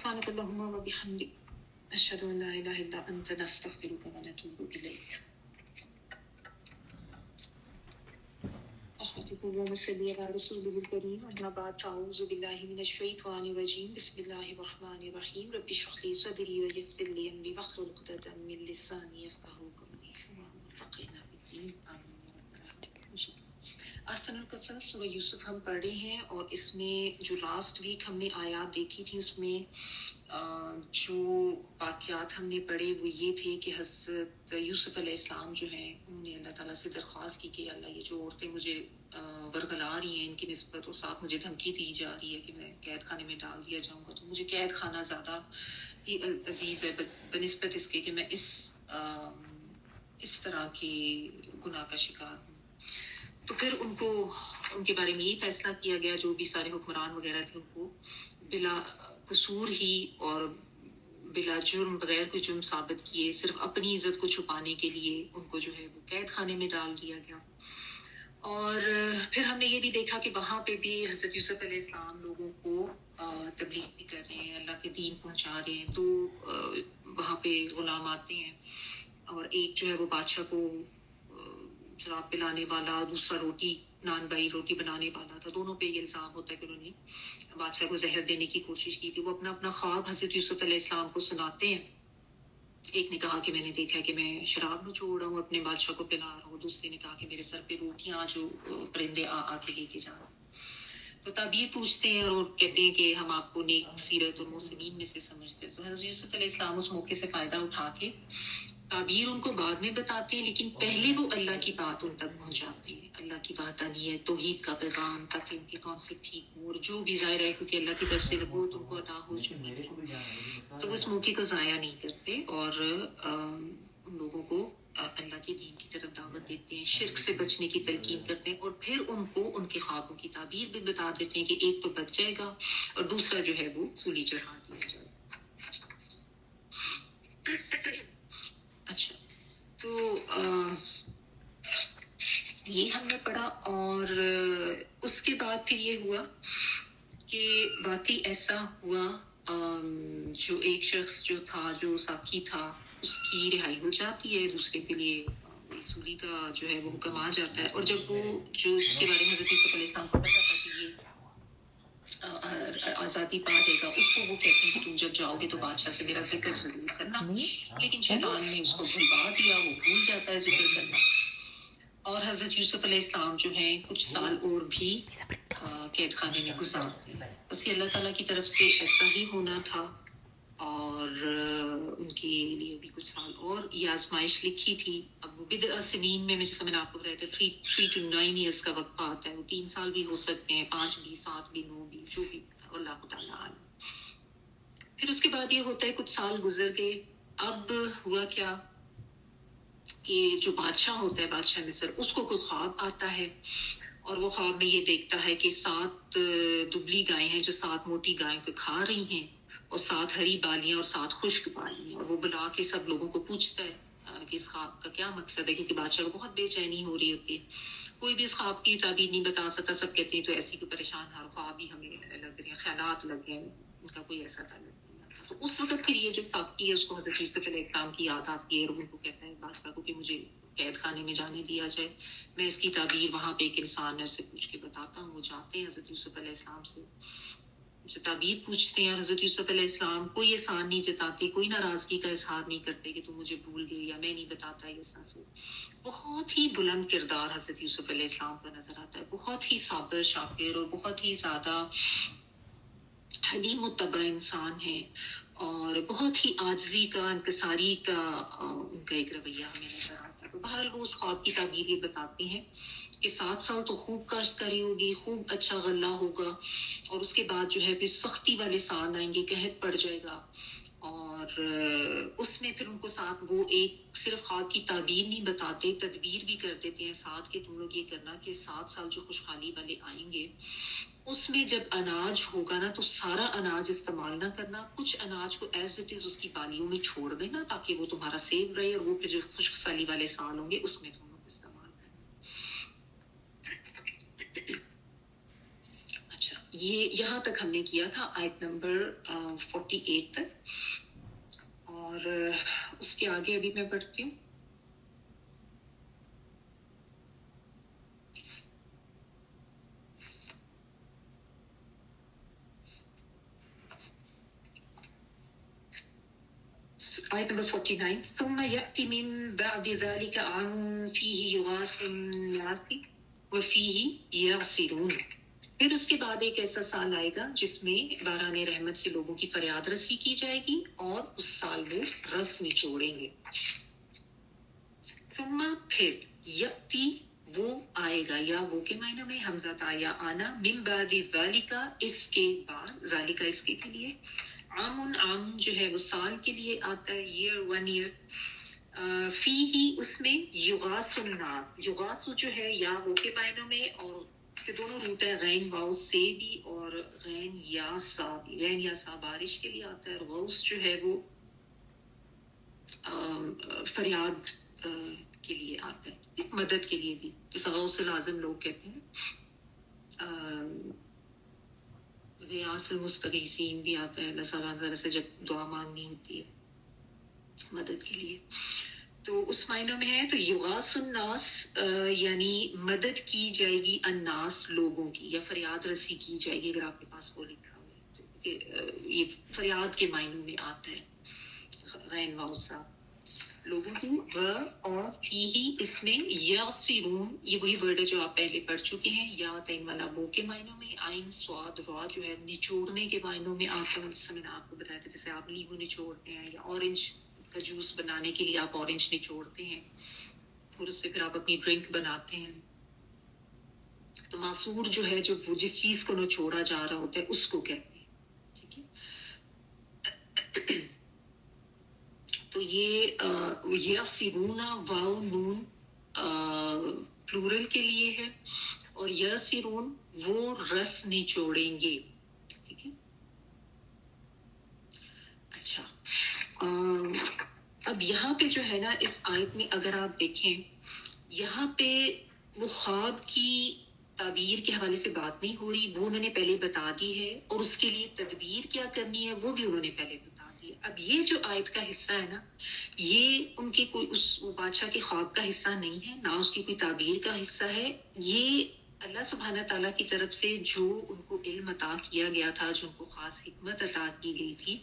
سبحانك اللهم وبحمدك أشهد أن لا إله إلا أنت نستغفرك ونتوب إليك. اللهم صل على رسوله الكريم. أما بعد فأعوذ بالله من الشيطان الرجيم. بسم الله الرحمن الرحيم. رب اشرح لي صدري ويسر لي أمري واحلل عقدة من لساني يفقهوا قولي. اللهم وفقنا بالدين. آمين. احسن القصص سورہ یوسف ہم پڑھ رہے ہیں، اور اس میں جو لاسٹ ویک ہم نے آیات دیکھی تھی اس میں جو واقعات ہم نے پڑھے وہ یہ تھے کہ حضرت یوسف علیہ السلام جو ہیں انہوں نے اللہ تعالیٰ سے درخواست کی کہ اللہ یہ جو عورتیں مجھے ورغلا رہی ہیں ان کی نسبت اور ساتھ مجھے دھمکی دی جا رہی ہے کہ میں قید خانے میں ڈال دیا جاؤں گا، تو مجھے قید خانہ زیادہ ہی عزیز ہے بنسبت اس کے کہ میں اس طرح کے گناہ کا شکار ہوں۔ تو پھر ان کے بارے میں یہ فیصلہ کیا گیا، جو بھی سارے حکمران وغیرہ تھے ان کو بلا قصور ہی اور بلا جرم، بغیر کوئی جرم ثابت کیے، صرف اپنی عزت کو چھپانے کے لیے ان کو جو ہے وہ قید خانے میں ڈال دیا گیا۔ اور پھر ہم نے یہ بھی دیکھا کہ وہاں پہ بھی حضرت یوسف علیہ السلام لوگوں کو تبلیغ بھی کر رہے ہیں، اللہ کے دین پہنچا رہے ہیں، تو وہاں پہ غلام آتے ہیں، اور ایک جو ہے وہ بادشاہ کو شراب پلانے والا، دوسرا نان بائی روٹی بنانے والا تھا۔ دونوں پہ یہ الزام ہوتا ہے کہ انہوں نے بادشاہ کو زہر دینے کی کوشش کی تھی۔ وہ اپنا اخواب حضرت یوسف علیہ السلام کو سناتے ہیں۔ ایک نے کہا کہ میں نے دیکھا کہ میں شراب نچوڑ رہا ہوں، اپنے بادشاہ کو پلا رہا ہوں، دوسرے نے کہا کہ میرے سر پہ روٹیاں جو پرندے آ کے لے کے جا رہے ہیں۔ تو تعبیر پوچھتے ہیں اور کہتے ہیں کہ ہم آپ کو نیک سیرت اور محسنین میں سے سمجھتے ہیں۔ تو حضرت یوسف علیہ السلام اس موقع سے فائدہ اٹھا کے تعبیر ان کو بعد میں بتاتے ہیں، لیکن پہلے وہ اللہ کی بات ان تک پہنچاتے ہیں، اللہ کی وحدانیت، توحید کا پیغام، تاکہ ان کے کانسیپٹ ٹھیک ہو، اور جو بھی ظاہر ہے کیونکہ اللہ کی طرف سے نبوت ان کو عطا ہو چکی تھی، تو وہ اس موقع کو ضائع نہیں کرتے اور ان لوگوں کو اللہ کے دین کی طرف دعوت دیتے ہیں، شرک سے بچنے کی تلقین کرتے ہیں، اور پھر ان کو ان کے خوابوں کی تعبیر بھی بتا دیتے ہیں کہ ایک تو بچ جائے گا اور دوسرا جو ہے وہ سولی چڑھا دیا جائے گا۔ اچھا، تو یہ ہم نے پڑھا، اور اس کے بعد پھر یہ ہوا کہ واقعی ایسا ہوا، جو ایک شخص جو تھا، جو ساقی تھا، اس کی رہائی ہو جاتی ہے، دوسرے کے لیے سولی کا جو ہے وہ حکم آ جاتا ہے۔ اور جب وہ جو اس کے بارے میں حضرت یوسف علیہ السلام کو پتا تھا کہ یہ آزادی پا جائے گا، اس کو وہ کہتے ہیں کہ تم جب جاؤ گے تو بادشاہ سے میرا ذکر ضرور کرنا، لیکن شیطان نے اس کو بھلوا دیا، وہ بھول جاتا ہے ذکر کرنا۔ اور حضرت یوسف علیہ السلام جو ہیں کچھ سال اور بھی قید خانے میں گزارتے ہیں۔ بس یہ اللہ تعالیٰ کی طرف سے ایسا ہی ہونا تھا، اور ان کے لیے بھی کچھ سال اور یہ آزمائش لکھی تھی۔ اب وہ بدع سنین میں جیسا میں نے آپ کو بتایا تھا 3 to 9 years کا وقفہ آتا ہے، وہ 3 سال بھی ہو سکتے ہیں، 5 بھی، 7 بھی، 9 بھی، جو بھی اللہ تعالیٰ عالم۔ پھر اس کے بعد یہ ہوتا ہے کچھ سال گزر گئے۔ اب ہوا کیا کہ جو بادشاہ ہوتا ہے، بادشاہ مصر، اس کو کوئی خواب آتا ہے، اور وہ خواب میں یہ دیکھتا ہے کہ 7 دبلی گائیں ہیں جو 7 موٹی گائیں کو کھا رہی ہیں، اور 7 ہری بالیاں اور 7 خشک بالیاں، اور وہ بلا کے سب لوگوں کو پوچھتا ہے کہ اس خواب کا کیا مقصد ہے، کیونکہ بادشاہ کو بہت بے چینی ہو رہی ہوتی ہے، کوئی بھی اس خواب کی تعبیر نہیں بتا سکتا، سب کہتے ہیں تو ایسی کوئی پریشان، ہر خواب ہی ہمیں لگ رہے ہیں، خیالات لگ رہے ہیں، ان کا کوئی ایسا تعلق نہیں آتا۔ تو اس وقت پھر یہ جو ساقی ہے اس کو حضرت یوسف علیہ السلام کی یاد آتی ہے، اور ان کو کہتا ہے بادشاہ کو کہ مجھے قید خانے میں جانے دیا جائے، میں اس کی تعبیر وہاں پہ ایک انسان ہے اس سے پوچھ کے بتاتا ہوں۔ وہ جاتے ہیں حضرت یوسف علیہ السلام سے تعبیر پوچھتے ہیں، اور حضرت یوسف علیہ السلام کوئی احسان نہیں جتاتے، کوئی ناراضگی کا اظہار نہیں کرتے کہ تم مجھے بھول گئے یا میں نہیں بتاتا۔ سے بہت ہی بلند کردار حضرت یوسف علیہ السلام کا نظر آتا ہے، بہت ہی صابر، شاکر، اور بہت ہی زیادہ حلیم متبع انسان ہے، اور بہت ہی عاجزی کا، انکساری کا ان کا ایک رویہ ہمیں نظر آتا ہے۔ تو بہرحال وہ اس خواب کی تعبیر یہ بتاتے ہیں کہ 7 سال تو خوب کاشتکاری ہوگی، خوب اچھا غلہ ہوگا، اور اس کے بعد جو ہے پھر سختی والے سال آئیں گے، قحط پڑ جائے گا، اور اس میں پھر ان کو ساتھ وہ ایک صرف خواب کی تعبیر نہیں بتاتے، تدبیر بھی کر دیتے ہیں ساتھ کہ تم لوگ یہ کرنا کہ 7 سال جو خوشحالی والے آئیں گے اس میں جب اناج ہوگا نا تو سارا اناج استعمال نہ کرنا، کچھ اناج کو ایز اٹ از اس کی بالیوں میں چھوڑ دینا تاکہ وہ تمہارا سیو رہے، اور وہ پھر جو خشک سالی والے سال ہوں گے اس میں تم لوگ استعمال کرنا۔ اچھا، یہ یہاں تک ہم نے کیا تھا آیت نمبر 48 تک، اور اس کے آگے ابھی میں پڑھتی ہوں. آیت نمبر 49. ثم يأتي من بعد ذلك عام فيه يغاث الناس وفيه يعصرون. پھر اس کے بعد ایک ایسا سال آئے گا جس میں باران رحمت سے لوگوں کی فریاد رسی کی جائے گی اور اس سال وہ رس نچوڑیں گے. ثم پھر یأتی وہ آئے گا، یا وہ کے معنی میں حمزہ تا یا آنا، من بعد ذالک اس کے بعد، ذالک اس کے لیے، عام جو ہے وہ سال کے لیے آتا ہے، ایئر 1 ایئر. فی ہی اس میں یغاث الناس، یغاث جو ہے یا وہ کے معنی میں، اور اس کے دونوں روٹ ہے، غین واؤ سے بھی اور غین یا سا بھی. غین یا سا بارش کے لیے آتا ہے، اور غوث جو ہے وہ فریاد کے لیے آتا ہے، مدد کے لیے بھی، جیسے غوث العظم لوگ کہتے ہیں. غیاث المستغیثین بھی آتا ہے، اللہ تعالیٰ سے جب دعا مانگنی ہوتی ہے مدد کے لیے. تو اس معنی میں ہے. تو یغاث الناس یعنی مدد کی جائے گی، الناس لوگوں کی، یا فریاد رسی کی جائے گی، اگر آپ کے پاس وہ لکھا ہوا ہے تو یہ فریاد کے معنی میں آتا ہے، غین واؤسا لوگوں کی. اور فی ہی اس میں یعصرون، یہ وہی ورڈ ہے جو آپ پہلے پڑھ چکے ہیں، یا تین والا وہ کے معنوں میں، عین صاد را جو ہے نچوڑنے کے معنوں میں آتا ہے. جیسے میں نے آپ کو بتایا تھا، جیسے آپ لیمو نچوڑتے ہیں، یا اورنج کا جوس بنانے کے لیے آپ اورنج نچوڑتے ہیں اور اس سے پھر آپ اپنی ڈرنک بناتے ہیں. تو معصور جو ہے، جو وہ جس چیز کو نچوڑا جا رہا ہوتا ہے اس کو کہتے ہیں. ٹھیک ہے. تو یہ سیرونا واو نون پلورل کے لیے ہے، اور یسرون وہ رس نچوڑیں گے. ٹھیک ہے. اچھا، اب یہاں پہ جو ہے نا اس آیت میں اگر آپ دیکھیں، یہاں پہ وہ خواب کی تعبیر کے حوالے سے بات نہیں ہو رہی، وہ انہوں نے پہلے بتا دی ہے، اور اس کے لیے تدبیر کیا کرنی ہے وہ بھی انہوں نے پہلے بتا دی ہے. اب یہ جو آیت کا حصہ ہے نا، یہ ان کے کوئی اس بادشاہ کے خواب کا حصہ نہیں ہے، نہ اس کی کوئی تعبیر کا حصہ ہے. یہ اللہ سبحانہ تعالیٰ کی طرف سے جو ان کو علم عطا کیا گیا تھا، جو ان کو خاص حکمت عطا کی گئی تھی،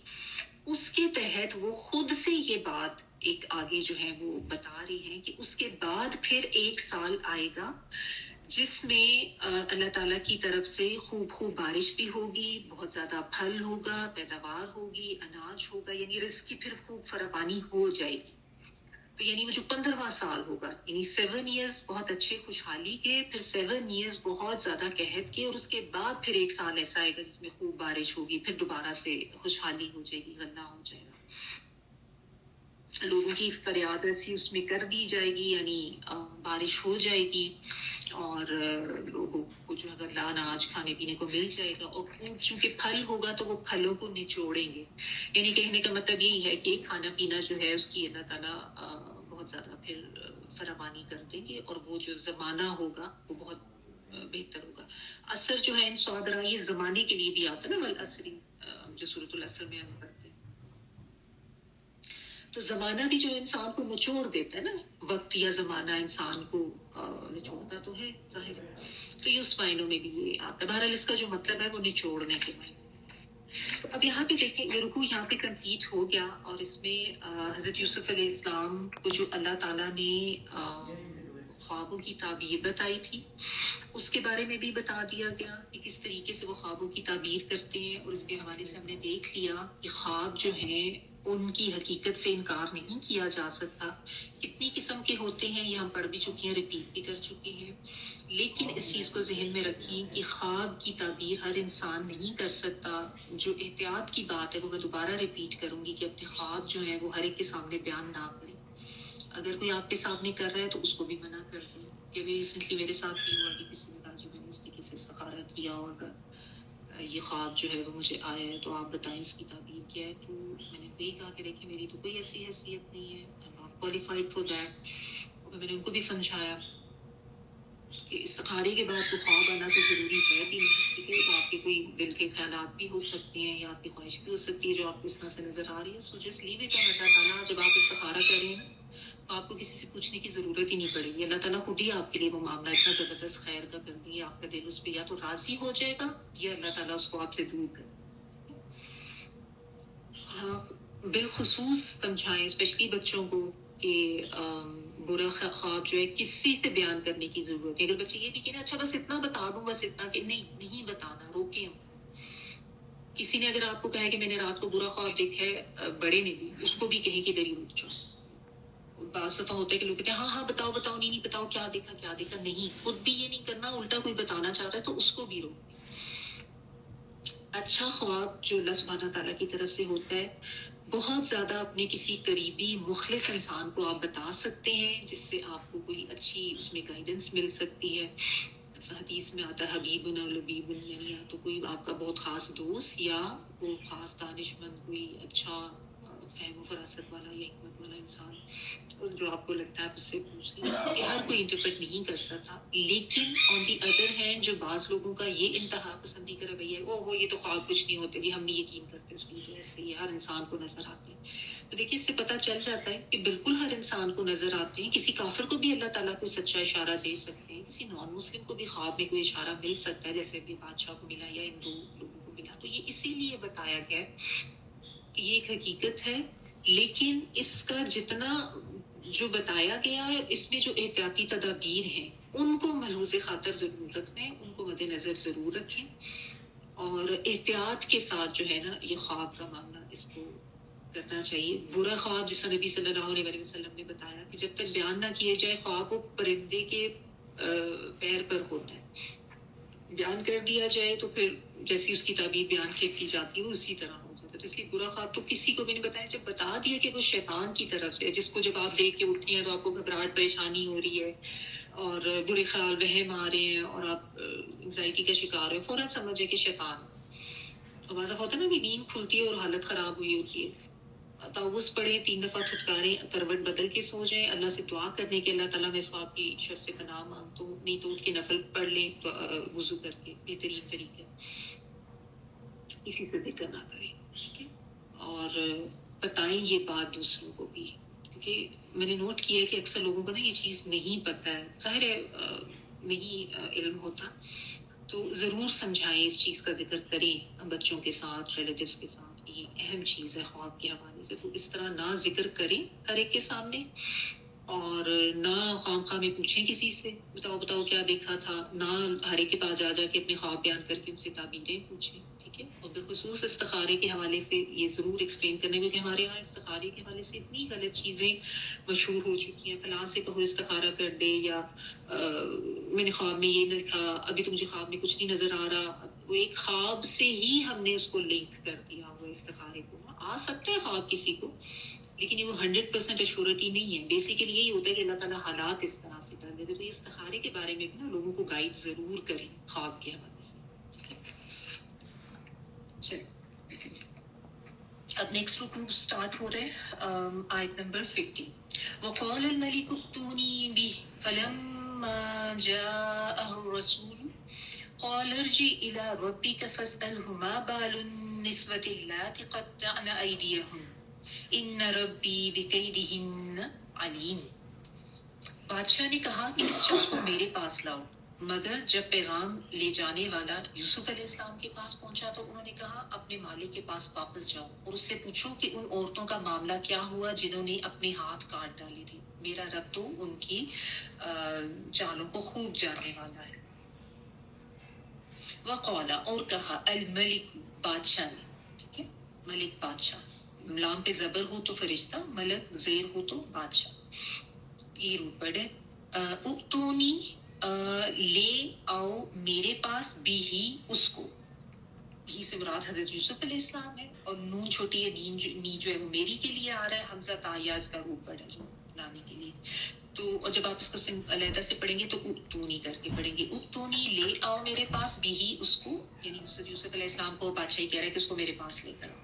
اس کے تحت وہ خود سے یہ بات ایک آگے جو ہے وہ بتا رہی ہیں کہ اس کے بعد پھر ایک سال آئے گا جس میں اللہ تعالیٰ کی طرف سے خوب بارش بھی ہوگی، بہت زیادہ پھل ہوگا، پیداوار ہوگی، اناج ہوگا، یعنی رزق کی پھر خوب فراوانی ہو جائے گی. تو یعنی وہ جو 15واں سال ہوگا، یعنی 7 ایئرز بہت اچھے خوشحالی کے، پھر 7 ایئرز بہت زیادہ قحط کے، اور اس کے بعد پھر ایک سال ایسا آئے گا جس میں خوب بارش ہوگی، پھر دوبارہ سے خوشحالی ہو جائے گی، غلہ ہو جائے گا، لوگوں کی فریاد رسی اس میں کر دی جائے گی، یعنی بارش ہو جائے گی، اور لوگوں کو جو اگر اناج کھانے پینے کو مل جائے گا، اور خوب چونکہ پھل ہوگا تو وہ پھلوں کو نچوڑیں گے. یعنی کہنے کا مطلب یہی ہے کہ کھانا پینا جو ہے اس کی اللہ تعالیٰ بہت زیادہ پھر فراوانی کر دیں گے، اور وہ جو زمانہ ہوگا وہ بہت بہتر ہوگا. اثر جو ہے ان سوادرا یہ زمانے کے لیے بھی آتا ہے نا، والعصری جو سورۃ العصر میں ہم پڑھتے ہیں. تو زمانہ بھی جو انسان کو نچوڑ دیتا ہے نا، وقت یا زمانہ انسان کو نچوڑتا تو ہے ظاہر. تو یہ اس معنوں میں بھی یہ آتا ہے. بہرحال اس کا جو مطلب ہے وہ نچوڑنے کے معنی. تو اب یہاں پہ دیکھیں، یہ رکوع یہاں پہ کمپلیٹ ہو گیا، اور اس میں حضرت یوسف علیہ السلام کو جو اللہ تعالیٰ نے خوابوں کی تعبیر بتائی تھی، اس کے بارے میں بھی بتا دیا گیا کہ کس طریقے سے وہ خوابوں کی تعبیر کرتے ہیں. اور اس کے حوالے سے ہم نے دیکھ لیا کہ خواب جو ہیں ان کی حقیقت سے انکار نہیں کیا جا سکتا. کتنی قسم کے ہوتے ہیں یہ ہم پڑھ بھی چکے ہیں، ریپیٹ بھی کر چکے ہیں. لیکن اس چیز کو ذہن میں رکھیں کہ خواب کی تعبیر ہر انسان نہیں کر سکتا. جو احتیاط کی بات ہے وہ میں دوبارہ ریپیٹ کروں گی کہ اپنے خواب جو ہیں وہ ہر ایک کے سامنے بیان نہ کریں. اگر کوئی آپ کے سامنے کر رہا ہے تو اس کو بھی منع کر دیں کہ ریسنٹلی میرے ساتھ بھی ہوا کہ کسی نے کہا جی میں نے اس طریقے سے استخارہ کیا اور یہ خواب جو ہے وہ مجھے آیا ہے، تو آپ بتائیں اس کی تعبیر کیا ہے. تو میں نے وہی کہا کہ دیکھیں میری تو کوئی ایسی حیثیت نہیں ہے، I am not qualified for that. اور میں نے ان کو بھی سمجھایا کہ استخارے کے بعد تو خواب آنا تو ضروری ہے بھی نہیں، ٹھیک ہے. تو آپ کے کوئی کے خیالات بھی ہو سکتے ہیں یا آپ کی خواہش بھی ہو سکتی ہے جو آپ کو اس طرح سے نظر آ رہی ہے. So just leave it on اللہ تعالیٰ. جب آپ استخارہ کر رہے ہیں نا تو آپ کو کسی سے پوچھنے کی ضرورت ہی نہیں پڑے گی. اللہ تعالیٰ خود ہی آپ کے لیے وہ معاملہ اتنا زبردست خیر کا کر دیں گے. آپ کا دل اس پہ یا تو راضی ہو جائے گا یا اللہ تعالیٰ اس کو آپ سے دور کر. ہاں بالخصوص سمجھائیں اسپیشلی بچوں کو کہ برا خواب جو ہے کسی سے بیان کرنے کی ضرورت ہے. اگر بچے یہ بھی کہنا اچھا بس اتنا بتا دوں بس اتنا کہ نہیں بتانا. روکیں. کسی نے اگر آپ کو کہا کہ میں نے رات کو برا خواب دیکھا ہے بڑے نے بھی اس کو بھی کہیں کہ ادھر ہی رک جاؤ. بعض دفعہ ہوتا ہے کہ لوگ کہتے ہیں ہاں بتاؤ نہیں بتاؤ کیا دیکھا. نہیں خود بھی یہ نہیں کرنا. الٹا کوئی بتانا چاہ رہا ہے تو اس کو بھی روک. اچھا خواب جو اللہ سبحانہ تعالیٰ کی طرف سے ہوتا ہے بہت زیادہ اپنے کسی قریبی مخلص انسان کو آپ بتا سکتے ہیں جس سے آپ کو کوئی اچھی اس میں گائیڈنس مل سکتی ہے. حدیث میں آتا ہے حبیب لبیب یعنی یا تو کوئی آپ کا بہت خاص دوست یا کوئی خاص دانش مند کوئی اچھا فہم و فراست والا یا حکمت والا انسان جو آپ کو لگتا ہے آپ اس سے پوچھ لیں. کہ ہر کوئی انٹرپریٹ نہیں کر سکتا. لیکن آن دی ادر ہینڈ جو بعض لوگوں کا یہ انتہا پسندی کا رویہ ہے یہ تو خواب کچھ نہیں ہوتے جی ہم نہیں یقین کرتے اس کی ایسے ہی ہر انسان کو نظر آتے ہیں. تو دیکھیے اس سے پتہ چل جاتا ہے کہ بالکل ہر انسان کو نظر آتے ہیں. کسی کافر کو بھی اللہ تعالیٰ کو سچا اشارہ دے سکتے ہیں. کسی نان مسلم کو بھی خواب میں کوئی اشارہ مل سکتا ہے جیسے ابھی بادشاہ کو ملا یا ان دو لوگوں کو ملا. تو یہ اسی لیے بتایا گیا کہ یہ ایک حقیقت ہے. لیکن اس کا جتنا جو بتایا گیا ہے اس میں جو احتیاطی تدابیر ہیں ان کو ملحوظ خاطر ضرور رکھیں. ان کو مد نظر ضرور رکھیں اور احتیاط کے ساتھ جو ہے نا یہ خواب کا معاملہ اس کو کرنا چاہیے. برا خواب جیسا نبی صلی اللہ علیہ وسلم نے بتایا کہ جب تک بیان نہ کیے جائے خواب وہ پرندے کے پیر پر ہوتا ہے. بیان کر دیا جائے تو پھر جیسی اس کی تعبیر بیان کی جاتی ہے وہ اسی طرح ہو جاتا ہے. تو اس لیے برا خواب تو کسی کو بھی نہیں بتایا. جب بتا دیا کہ وہ شیطان کی طرف سے جس کو جب آپ دیکھ کے اٹھتی ہیں تو آپ کو گھبراہٹ پریشانی ہو رہی ہے اور برے خیال وہم آ رہے ہیں اور آپ انزائٹی کا شکار ہیں فوراً سمجھے کہ شیطان. اور بعض ہوتا ہے نا بھی نیند کھلتی ہے اور حالت خراب ہوئی ہوتی ہے. تعوذ پڑھیں 3 دفعہ پھٹکاریں کروٹ بدل کے سو جائیں. اللہ سے دعا کرنے کے اللہ تعالیٰ میں ثواب کی شر سے پناہ مانگتا ہوں. نہیں تو اٹھ کے نفل پڑھ لیں تو وضو کر کے بہترین طریقے کسی سے ذکر نہ کریں. ٹھیک ہے. اور بتائیں یہ بات دوسروں کو بھی کیونکہ میں نے نوٹ کیا ہے کہ اکثر لوگوں کو نا یہ چیز نہیں پتہ ہے. ظاہر ہے نہیں علم ہوتا تو ضرور سمجھائیں. اس چیز کا ذکر کریں بچوں کے ساتھ ریلیٹیوز کے ساتھ. یہ اہم چیز ہے خواب کے حوالے سے. تو اس طرح نہ ذکر کریں ہر ایک کے سامنے اور نہ خام خواہ میں پوچھیں کسی سے بتاؤ کیا دیکھا تھا. نہ ہر ایک کے پاس جا کے اپنے خواب بیان کر کے ان سے تعبیریں پوچھیں. ٹھیک ہے. اور بالخصوص استخارے کے حوالے سے یہ ضرور ایکسپلین کرنے کیونکہ ہمارے یہاں استخارے کے حوالے سے اتنی غلط چیزیں مشہور ہو چکی ہیں. فلاں سے کہو استخارہ کر دے یا میں نے خواب میں یہ دیکھا ابھی تو مجھے خواب میں کچھ نہیں نظر آ رہا. وہ ایک خواب سے ہی ہم نے اس کو لنک کر دیا ہوا استخارے کو. آ سکتا ہے خواب کسی کو لیکن یہ وہ 100% ایشورٹی نہیں ہے. بیسیکلی یہی ہوتا ہے کہ اللہ تعالیٰ حالات اس طرح سے کر دیتے. تو یہ استخارے کے بارے میں بھی نا لوگوں کو گائیڈ ضرور کریں خواب کے حوالے سے. چلیں اب نیکسٹ رکوع سٹارٹ ہو رہے ہیں. آیت نمبر 50. وقال الملك ائتوني به فلما جاءه الرسول قال ارجع إلى ربك فاسأله ما بال النسوة اللاتي قطعن أيديهن إن ربي بكيدهن عليم. بادشاہ نے کہا کہ اس شخص کو میرے پاس لاؤ. مگر جب پیغام لے جانے والا یوسف علیہ السلام کے پاس پہنچا تو انہوں نے کہا اپنے مالک کے پاس واپس جاؤ اور اس سے پوچھو کہ ان عورتوں کا معاملہ کیا ہوا جنہوں نے اپنے ہاتھ کاٹ ڈالے تھے. میرا رب تو ان کی چالوں کو خوب جاننے والا ہے. وقالا اور کہا الملک بادشاہ نے. ٹھیک ہے. ملک بادشاہ لام پہ زبر ہو تو فرشتہ ملک زیر ہو تو بادشاہ. یہ روٹ پڑے اتونی لے آؤ میرے پاس بھی ہی اس کو. بھی سے مراد حضرت یوسف علیہ السلام ہے اور نون چھوٹی ہے نی جو ہے وہ میری کے لیے آ رہا ہے. حمزہ تایا اس کا روٹ پڑا جو لانے کے لیے. تو اور جب آپ اس کو علیحدہ سے پڑھیں گے تو اتونی کر کے پڑھیں گے. اتونی لے آؤ میرے پاس بھی ہی اس کو یعنی یوسف علیہ السلام کو بادشاہ کہہ رہا ہے کہ اس کو میرے پاس لے کر آؤ.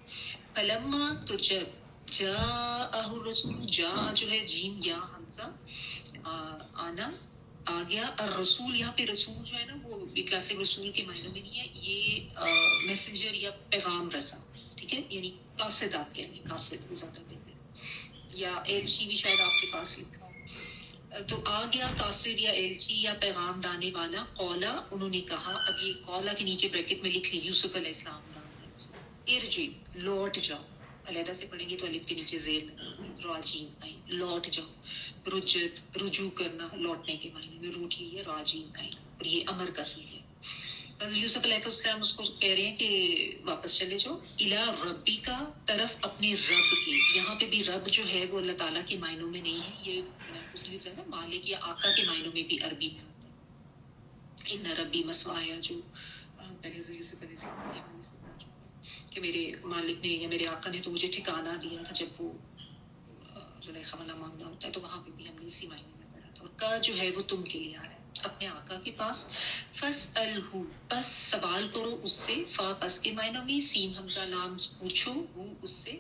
فلما تو جب جاءہ الرسول جا جو ہے جیم یا حمزہ آنا آ گیا الرسول. یہاں پہ رسول جو ہے نا وہ کلاسک رسول کے معنوں میں نہیں ہے, یہ میسنجر یا پیغام رساں, ٹھیک ہے, یعنی قاصد آپ کہہ لیں, قاصد زیادہ بہتر, یا ایلچی بھی شاید آپ کے پاس لکھا ہو. تو آ گیا قاصد یا ایلچی یا پیغام لانے والا. قولا, انہوں نے کہا. اب یہ قولا کے نیچے بریکٹ میں لکھ لیں یوسف علیہ السلام نے, ارجی, لوٹ جاؤ, علیحدہ سے پڑھیں گے تو الف کے نیچے زیر راجین آئیں, لوٹ جاؤ. رجت, رجوع کرنا, لوٹنے کے معنی میں, روٹھی ہے راجین آئیں, اور یہ امر کا صیغہ ہے. حضرت یوسف علیہ السلام اس کو کہہ رہے ہیں کہ واپس چلے جاؤ. الا ربی کا, طرف اپنے رب کے. یہاں پہ بھی رب جو ہے وہ اللہ تعالیٰ کے معنوں میں نہیں ہے, یہ اس لیے ہے نا مالک یا آقا کے معنوں میں بھی عربی میں آتا ہے. ان ربی مسوایا, جو پہلے یوسف علیہ السلام نے کہ میرے مالک نے یا میرے آقا نے تو مجھے ٹھکانہ دیا تھا جب وہ زلیخا والا معاملہ ہوتا ہے, تو وہاں پہ بھی ہم نے اسی معنی میں پڑھا تھا. اور کا جو ہے وہ تم کے لیے آ رہا ہے اپنے آقا کے پاس. فَاسْأَلْهُ, بس سوال کرو اس سے. فا پس کے معنوں میں, سین حمزہ لام پوچھو, وہ اس سے.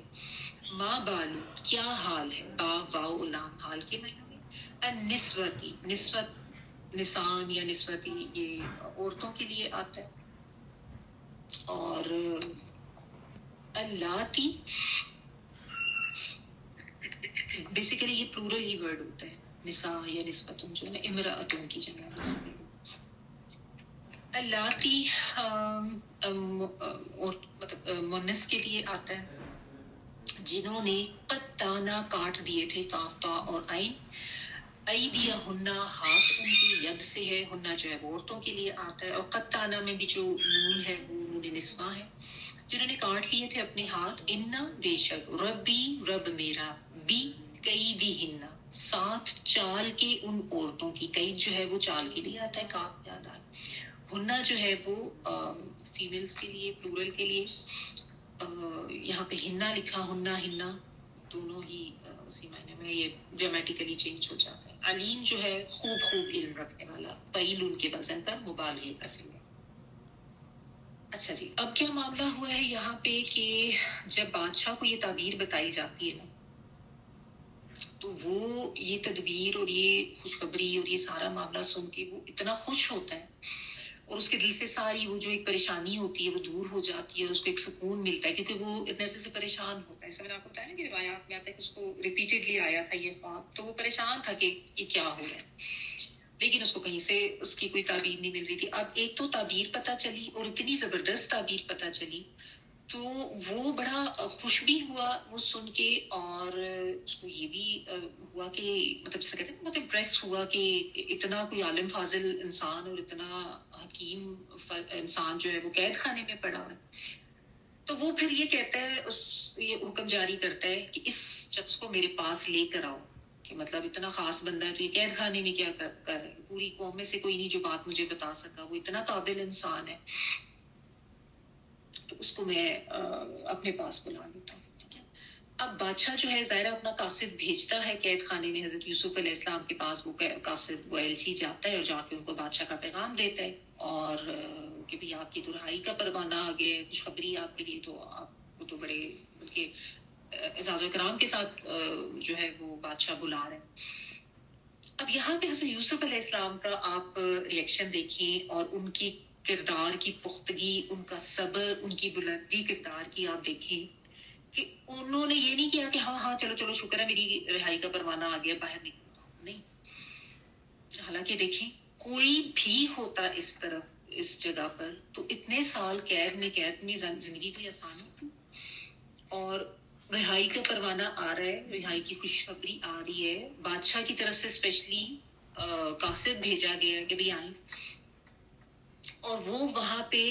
ما بالو, کیا حال ہے. با واو لام حال کے معنوں میں. النسوتی, نسوت نسان یا نسوتی یہ عورتوں کے لیے آتا ہے. اور اللاتی بیسیکلی یہ پلورل ہی ورڈ ہوتا ہے. نساء یا نسبتن جو ہے نا امرأتوں کی جمع ہے. اللاتی اور مطلب مونس کے لیے آتا ہے جنہوں نے قطانہ کاٹ دیے تھے, کاف تا اور عین. ایدیا ہننا, ہاتھ ان کی, ید سے ہے, ہننا جو ہے وہ عورتوں کے لیے آتا ہے. اور قطانہ میں بھی جو نون ہے وہ نون نسواں ہے, جنہوں نے کاٹ لیے تھے اپنے ہاتھ. انا, بے شک, ربی, رب میرا, بی قیدی ہننا, ساتھ چال کے ان عورتوں کی. قید جو ہے وہ چال کے لیے آتا ہے, کاف یاد آئے. ہننا جو ہے وہ فیمیلز کے لیے, پلورل کے لیے. یہاں پہ ہننا لکھا, ہننا ہننا دونوں ہی اسی معنی میں, یہ گرامیٹیکلی چینج ہو جاتا ہے. علیم جو ہے خوب خوب علم رکھنے والا, فعیل ان کے وزن پر مبالغے کا صیغہ. اچھا جی, اب کیا معاملہ ہوا ہے یہاں پہ کہ جب بادشاہ کو یہ تعبیر بتائی جاتی ہے نا, تو وہ یہ تدبیر اور یہ خوشخبری اور یہ سارا معاملہ سن کے وہ اتنا خوش ہوتا ہے, اور اس کے دل سے ساری وہ جو ایک پریشانی ہوتی ہے وہ دور ہو جاتی ہے, اور اس کو ایک سکون ملتا ہے, کیونکہ وہ اتنے عرصے سے پریشان ہوتا ہے. سب نے آپ کو بتایا نا کہ روایات میں آتا ہے کہ اس کو ریپیٹڈلی آیا تھا یہ خواب, تو وہ پریشان تھا کہ یہ کیا ہو رہا ہے, لیکن اس کو کہیں سے اس کی کوئی تعبیر نہیں مل رہی تھی. اب ایک تو تعبیر پتہ چلی, اور اتنی زبردست تعبیر پتہ چلی, تو وہ بڑا خوش بھی ہوا وہ سن کے, اور اس کو یہ بھی ہوا کہ مطلب جیسے کہتے ہیں بہت امپریس ہوا کہ اتنا کوئی عالم فاضل انسان اور اتنا حکیم انسان جو ہے وہ قید خانے میں پڑا ہے. تو وہ پھر یہ کہتا ہے, یہ حکم جاری کرتا ہے کہ اس شخص کو میرے پاس لے کر آؤ, کہ مطلب اتنا خاص بندہ ہے تو یہ قید خانے میں کیا کر رہا ہے, پوری قوم میں سے کوئی نہیں جو بات مجھے بتا سکا, وہ اتنا قابل انسان ہے, تو اس کو میں اپنے پاس بلا لیتا ہوں. اب بادشاہ جو ہے ظاہرہ اپنا قاصد بھیجتا ہے قید خانے میں حضرت یوسف علیہ السلام کے پاس. وہ قاصد وہ ایلچی جاتا ہے اور جا کے ان کو بادشاہ کا پیغام دیتا ہے, اور کہ بھی آپ کی رہائی کا پروانہ آ گیا ہے, خوشخبری آپ کے لیے. تو آپ کو تو بڑے ان کے اعزاز و اکرام کے ساتھ جو ہے وہ بادشاہ بلا رہے ہیں. اب یہاں پہ حضرت یوسف علیہ السلام کا آپ ریئیکشن دیکھیں, اور ان کی کردار کی پختگی, ان کا صبر, ان کی بلندی کردار کی آپ دیکھیں کہ انہوں نے یہ نہیں کیا کہ ہاں ہاں چلو چلو شکر ہے میری رہائی کا پروانہ آ گیا, باہر نکلتا ہوں. نہیں, حالانکہ دیکھیں کوئی بھی ہوتا اس طرف اس جگہ پر تو اتنے سال قید میں زندگی کوئی آسان ہوتی, اور رہائی کا پروانہ آ رہا ہے, رہائی کی خوشخبری آ رہی ہے, بادشاہ کی طرف سے اسپیشلی قاصد بھیجا گیا کہ بھی آئیں, اور وہ وہاں پہ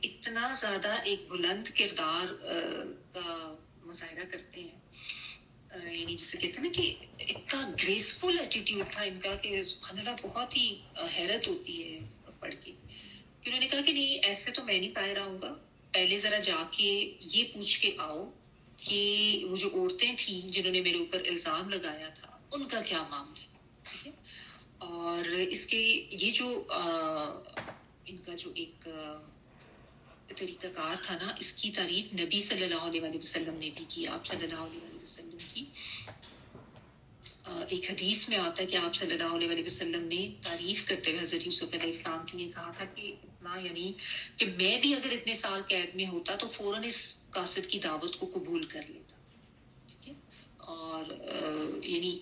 اتنا زیادہ ایک بلند کردار کا مظاہرہ کرتے ہیں, یعنی جسے کہتے ہیں نا کہ اتنا گریسفل ایٹیٹیوڈ تھا ان کا کہ سبحان اللہ بہت ہی حیرت ہوتی ہے پڑھ کے, کہ انہوں نے کہا کہ نہیں ایسے تو میں نہیں پائے رہوں گا, پہلے ذرا جا کے یہ پوچھ کے آؤ کہ وہ جو عورتیں تھیں جنہوں نے میرے اوپر الزام لگایا تھا ان کا کیا معاملہ ہے. ٹھیک ہے, اور اس کے یہ جو ان کا جو ایک طریقہ کار تھا نا, اس کی تعریف نبی صلی اللہ علیہ وسلم نے بھی کی, آپ صلی اللہ علیہ وسلم کی ایک حدیث میں آتا ہے کہ آپ صلی اللہ علیہ وسلم نے تعریف کرتے ہوئے حضرت یوسف علیہ السلام کی یہ کہا تھا کہ اتنا یعنی کہ میں بھی اگر اتنے سال قید میں ہوتا تو فوراً اس قاصد کی دعوت کو قبول کر لیتا. ٹھیک ہے. اور یعنی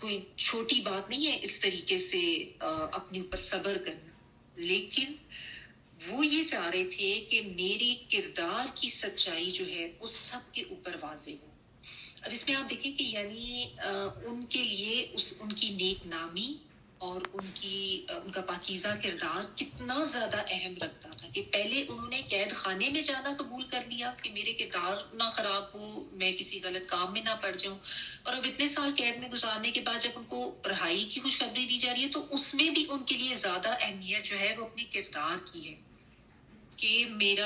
کوئی چھوٹی بات نہیں ہے اس طریقے سے اپنے اوپر صبر کرنا, لیکن وہ یہ چاہ رہے تھے کہ میرے کردار کی سچائی جو ہے وہ سب کے اوپر واضح ہو. اب اس میں آپ دیکھیں کہ یعنی ان کے لیے ان کی نیک نامی اور ان کا پاکیزہ کردار کتنا زیادہ اہم رکھتا تھا کہ پہلے انہوں نے قید خانے میں جانا قبول کر لیا کہ میرے کردار نہ خراب ہو, میں کسی غلط کام میں نہ پڑ جاؤں, اور اب اتنے سال قید میں گزارنے کے بعد جب ان کو رہائی کی خوشخبری دی جا رہی ہے تو اس میں بھی ان کے لیے زیادہ اہمیت جو ہے وہ اپنے کردار کی ہے کہ میرے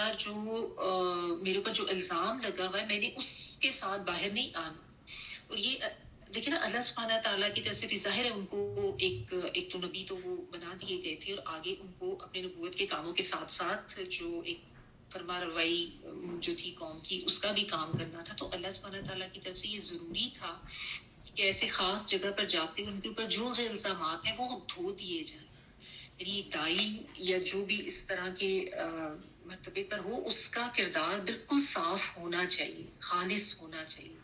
اوپر جو الزام لگا ہوا ہے میں نے اس کے ساتھ باہر نہیں آنا. اور یہ دیکھیں نا, اللہ سبحانہ تعالیٰ کی طرف سے بھی ظاہر ہے ان کو ایک تو نبی تو وہ بنا دیے گئے تھے, اور آگے ان کو اپنے نبوت کے کاموں کے ساتھ ساتھ جو ایک فرما روائی جو تھی قوم کی اس کا بھی کام کرنا تھا. تو اللہ سبحانہ تعالیٰ کی طرف سے یہ ضروری تھا کہ ایسے خاص جگہ پر جاتے ہوئے ان کے اوپر جو الزامات ہیں وہ دھو دیے جائیں. یعنی دائی یا جو بھی اس طرح کے مرتبے پر ہو اس کا کردار بالکل صاف ہونا چاہیے, خالص ہونا چاہیے.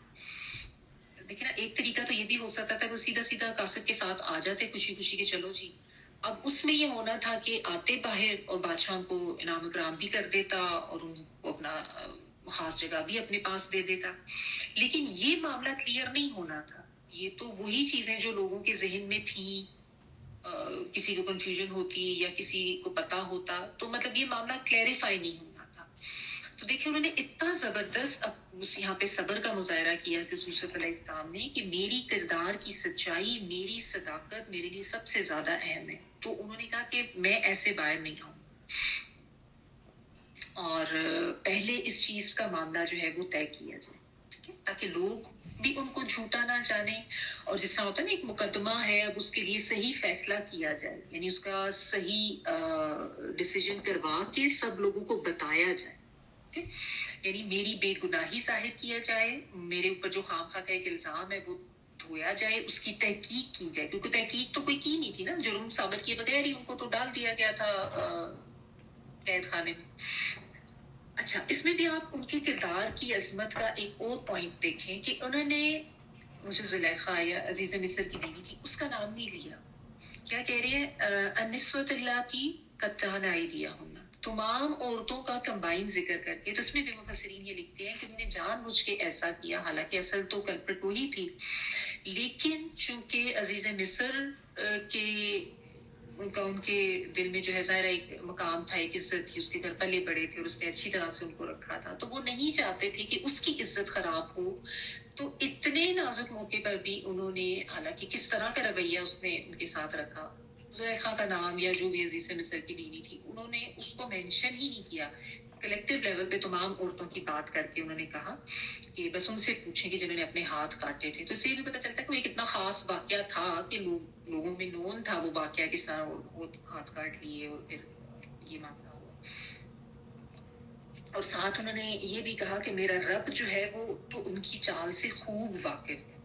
دیکھیں نا, ایک طریقہ تو یہ بھی ہو سکتا تھا وہ سیدھا سیدھا قاصد کے ساتھ آ جاتے خوشی خوشی کے چلو جی. اب اس میں یہ ہونا تھا کہ آتے باہر اور بادشاہ کو انعام اکرام بھی کر دیتا اور ان کو اپنا خاص جگہ بھی اپنے پاس دے دیتا, لیکن یہ معاملہ کلیئر نہیں ہونا تھا. یہ تو وہی چیزیں جو لوگوں کے ذہن میں تھیں, کسی کو کنفیوژن ہوتی یا کسی کو پتا ہوتا تو مطلب یہ معاملہ کلیریفائی نہیں ہونا تھا. تو دیکھیں انہوں نے اتنا زبردست یہاں پہ صبر کا مظاہرہ کیا حضرت یوسف علیہ السلام نے کہ میری کردار کی سچائی, میری صداقت میرے لیے سب سے زیادہ اہم ہے. تو انہوں نے کہا کہ میں ایسے باہر نہیں آؤں, اور پہلے اس چیز کا معاملہ جو ہے وہ طے کیا جائے, ٹھیک ہے, تاکہ لوگ بھی ان کو جھوٹا نہ جانے. اور جس طرح ہوتا ہے نا ایک مقدمہ ہے, اب اس کے لیے صحیح فیصلہ کیا جائے, یعنی اس کا صحیح ڈیسیجن کروا کے سب لوگوں کو بتایا جائے. یعنی میری بے گناہی ظاہر کیا جائے, میرے اوپر جو خام خواہ کا ایک الزام ہے وہ دھویا جائے, اس کی تحقیق کی جائے, کیونکہ تحقیق تو کوئی کی نہیں تھی نا, جرم ثابت کیے بغیر ہی ان کو تو ڈال دیا گیا تھا قید خانے میں. اچھا, اس میں بھی آپ ان کے کردار کی عظمت کا ایک اور پوائنٹ دیکھیں کہ انہوں نے جو زلیخا یا عزیز مصر کی بیوی تھی اس کا نام نہیں لیا. کیا کہہ رہے ہیں, النسوۃ اللہ کی قطان آئیدیا ہونا, تمام عورتوں کا کمبائن ذکر کر کے. تو اس میں بھی مفسرین یہ لکھتے ہیں کہ انہوں نے جان بوجھ کے ایسا کیا, حالانکہ اصل تو کلپرٹ وہی تھی, لیکن چونکہ عزیز مصر کے ان کے دل میں جو ہے ظاہر ایک مقام تھا, ایک عزت تھی, اس کے گھر پلے بڑے تھے اور اس نے اچھی طرح سے ان کو رکھا تھا, تو وہ نہیں چاہتے تھے کہ اس کی عزت خراب ہو. تو اتنے نازک موقع پر بھی انہوں نے, حالانکہ کس طرح کا رویہ اس نے ان کے ساتھ رکھا, زلیخا کا نام یا جو بھی عزیز مصر کی بیوی تھی انہوں نے اس کو مینشن ہی نہیں کیا. کلیکٹیو لیول پہ تمام عورتوں کی بات کر کے انہوں نے کہا کہ بس ان سے پوچھیں کہ جنہوں نے اپنے ہاتھ کاٹے تھے. تو اس سے بھی پتہ چلتا ہے کہ وہ کتنا خاص واقعہ تھا کہ لوگوں میں نون تھا وہ واقعہ, کس طرح وہ ہاتھ کاٹ لیے اور پھر یہ معاملہ ہوا. اور ساتھ انہوں نے یہ بھی کہا کہ میرا رب جو ہے وہ تو ان کی چال سے خوب واقف ہے.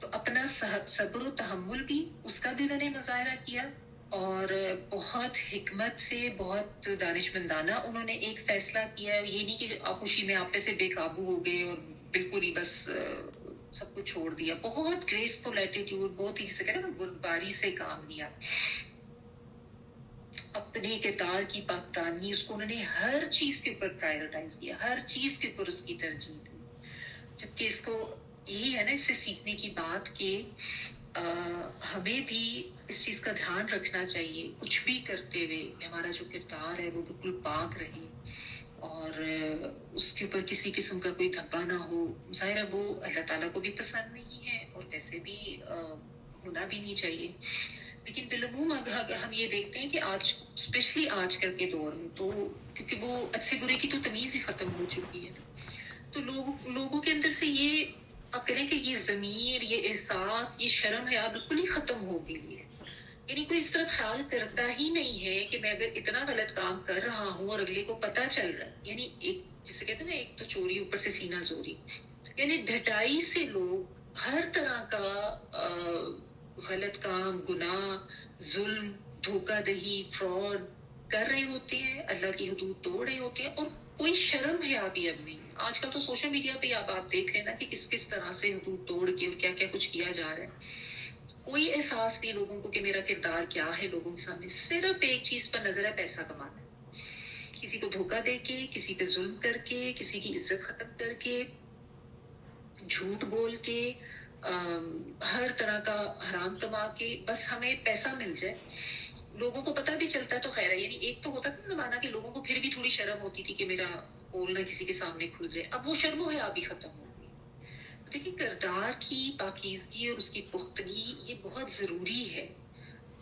تو اپنا صبر و تحمل بھی اس کا بھی انہوں نے مظاہرہ کیا, اور بہت حکمت سے, بہت دانشمندانہ انہوں نے ایک فیصلہ کیا. یہ نہیں کہ خوشی میں آپ سے بے قابو ہو گئے اور بالکل ہی بس سب کچھ چھوڑ دیا. بہت گریسفل ایٹیٹیوڈ, بہت ہی جسے کہتے ہیں نا بردباری سے کام لیا. اپنے کردار کی پاکدانی اس کو انہوں نے ہر چیز کے اوپر پرائیورٹائز کیا, ہر چیز کے اوپر اس کی ترجیح دی. جبکہ اس کو یہی ہے نا اس سے سیکھنے کی بات کہ ہمیں بھی اس چیز کا دھیان رکھنا چاہیے کچھ بھی کرتے ہوئے ہمارا جو کردار ہے وہ بالکل پاک رہے اور اس کے اوپر کسی قسم کا کوئی دھبا نہ ہو. ظاہر ہے وہ اللہ تعالیٰ کو بھی پسند نہیں ہے اور ویسے بھی ہونا بھی نہیں چاہیے. لیکن بالعموم ہم یہ دیکھتے ہیں کہ آج اسپیشلی آج کل کے دور میں تو کیونکہ وہ اچھے برے کی تو تمیز ہی ختم ہو چکی ہے, تو لوگوں کے اندر سے یہ آپ کہیں کہ یہ ضمیر, یہ احساس, یہ شرم ہے بالکل ہی ختم ہو گئی ہے. یعنی کوئی اس طرح خیال کرتا ہی نہیں ہے کہ میں اگر اتنا غلط کام کر رہا ہوں اور اگلے کو پتہ چل رہا ہے, یعنی ایک جسے کہتے ہیں نا ایک تو چوری اوپر سے سینہ زوری, یعنی ڈھٹائی سے لوگ ہر طرح کا غلط کام، گناہ، ظلم، دھوکہ دہی، فراڈ کر رہے ہوتے ہیں، اللہ کی حدود توڑ رہے ہوتے ہیں، اور کوئی شرم ہے ابھی اب نہیں. آج کل تو سوشل میڈیا پہ آپ دیکھ لینا کہ کس طرح سے حدود توڑ کے اور کیا کیا کچھ کیا جا رہا ہے. کوئی احساس نہیں لوگوں کو کہ میرا کردار کیا ہے لوگوں کے سامنے. صرف ایک چیز پر نظر ہے، پیسہ کمانا. کسی کو دھوکہ دے کے، کسی پہ ظلم کر کے، کسی کی عزت ختم کر کے، جھوٹ بول کے، ہر طرح کا حرام کما کے، بس ہمیں پیسہ مل جائے. لوگوں کو پتہ بھی چلتا ہے تو خیر ہے. یعنی ایک تو ہوتا تھا زمانہ کہ لوگوں کو پھر بھی تھوڑی شرم ہوتی تھی کہ میرا بولنا کسی کے سامنے کھل جائے. اب وہ شرم و حیا بھی ختم ہو گئی. دیکھیں، کردار کی پاکیزگی اور اس کی پختگی یہ بہت ضروری ہے.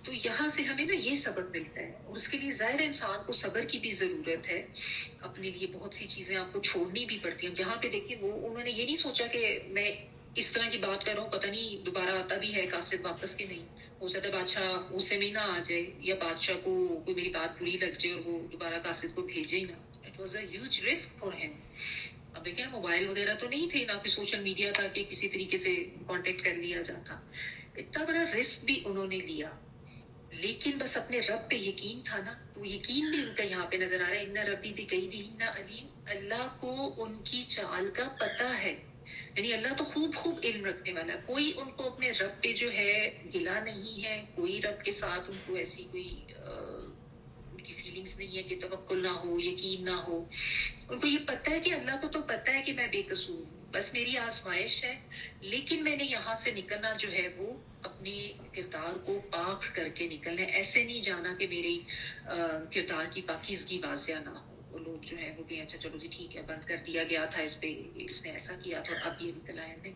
تو یہاں سے ہمیں نا یہ سبق ملتا ہے، اور اس کے لیے ظاہر انسان کو صبر کی بھی ضرورت ہے. اپنے لیے بہت سی چیزیں آپ کو چھوڑنی بھی پڑتی ہیں. یہاں پہ دیکھیں، انہوں نے یہ نہیں سوچا کہ میں اس طرح کی بات کر رہا ہوں، پتہ نہیں دوبارہ آتا بھی ہے قاصد واپس کہ نہیں. ہو سکتا ہے بادشاہ غصے میں نہ آ جائے، یا بادشاہ کو کوئی میری بات بری لگ جائے اور وہ دوبارہ قاصد کو بھیجے ہی نہ. It was a huge risk for him. اب دیکھیں نا، موبائل وغیرہ تو نہیں تھے، نہ کوئی سوشل میڈیا تھا کہ کسی طریقے سے کانٹیکٹ کر لیا جاتا. اتنا بڑا رسک بھی انہوں نے لیا، لیکن بس اپنے رب پہ یقین تھا نا. تو یقین بھی ان کا یہاں پہ نظر آ رہا ہے. ان ربی بقیدہن علیم. اللہ کو ان کی چال کا پتہ ہے. یعنی اللہ تو خوب علم رکھنے والا ہے. کوئی ان کو اپنے رب پہ جو ہے گلا نہیں ہے. کوئی رب کے ساتھ ان کو ایسی کوئی ان کی فیلنگز نہیں ہے کہ توکل نہ ہو، یقین نہ ہو. ان کو یہ پتہ ہے کہ اللہ کو تو پتہ ہے کہ میں بے قصور ہوں، بس میری آزمائش ہے. لیکن میں نے یہاں سے نکلنا جو ہے وہ اپنے کردار کو پاک کر کے نکلنا ہے. ایسے نہیں جانا کہ میری کردار کی پاکیزگی واضح نہ ہو. وہ لوگ جو ہے وہ کہ اچھا چلو جی ٹھیک ہے، بند کر دیا گیا تھا اس پہ، اس نے ایسا کیا تھا اب یہ نکل آیا. نہیں،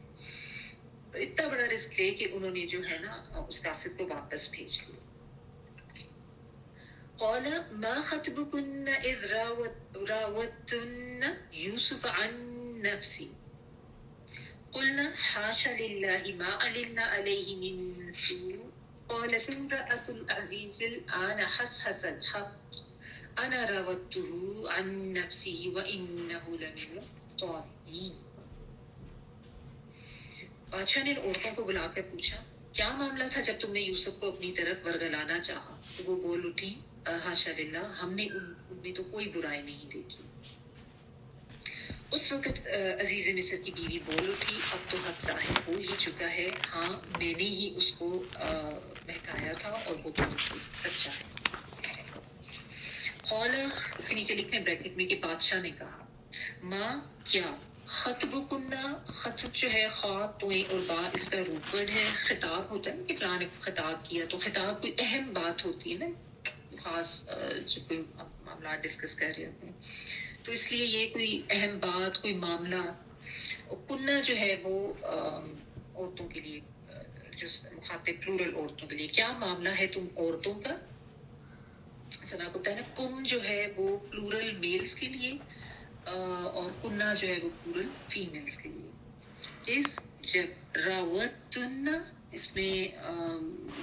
اتنا بڑا رسک لے کہ انہوں نے جو ہے نا اس قاصد کو واپس بھیج دیا. قال ما خطبكن اذ راوتن يوسف عن نفسه قلنا حاشا لله ما علمنا عليه من سوء قالت امرأة العزيز الآن حسحس الحق أنا راودته عن نفسه وإنه لمن الصادقين. بادشاہ نے ان عورتوں کو بلا کر پوچھا، کیا معاملہ تھا جب تم نے یوسف کو اپنی طرف ورگلانا چاہا؟ تو وہ بول اٹھی، حاشا للہ، ہم نے ان میں تو کوئی برائی نہیں دیکھی. اس وقت عزیز مصر کی بیوی بول اٹھی، اب تو حق ظاہر ہو ہی چکا ہے. ہاں، میں نے ہی اس کو بہکایا تھا اور وہ تو سچا ہے. قال، اس کے نیچے لکھنے بریکٹ میں کہ بادشاہ نے کہا، ماں کیا خطب کنہ. خطب جو ہے خواہ توئیں اور با اس کا روٹ ورڈ ہے. خطاب ہوتا ہے نا کہ فلاں نے خطاب کیا، تو خطاب کوئی اہم بات ہوتی ہے نا، خاص جو کوئی معاملات ڈسکس کر رہے ہوتے ہیں، تو اس لیے یہ کوئی اہم بات، کوئی معاملہ. کنہ جو ہے وہ عورتوں کے لیے، جو مخاطب پلورل عورتوں کے لیے، کیا معاملہ ہے تم عورتوں کا. سنا ہوتا ہے نا، کم جو ہے وہ پلورل میلز کے لیے، اور کنہ جو ہے وہ پلورل فیمیلز کے لیے. اس جب راوتن، اس میں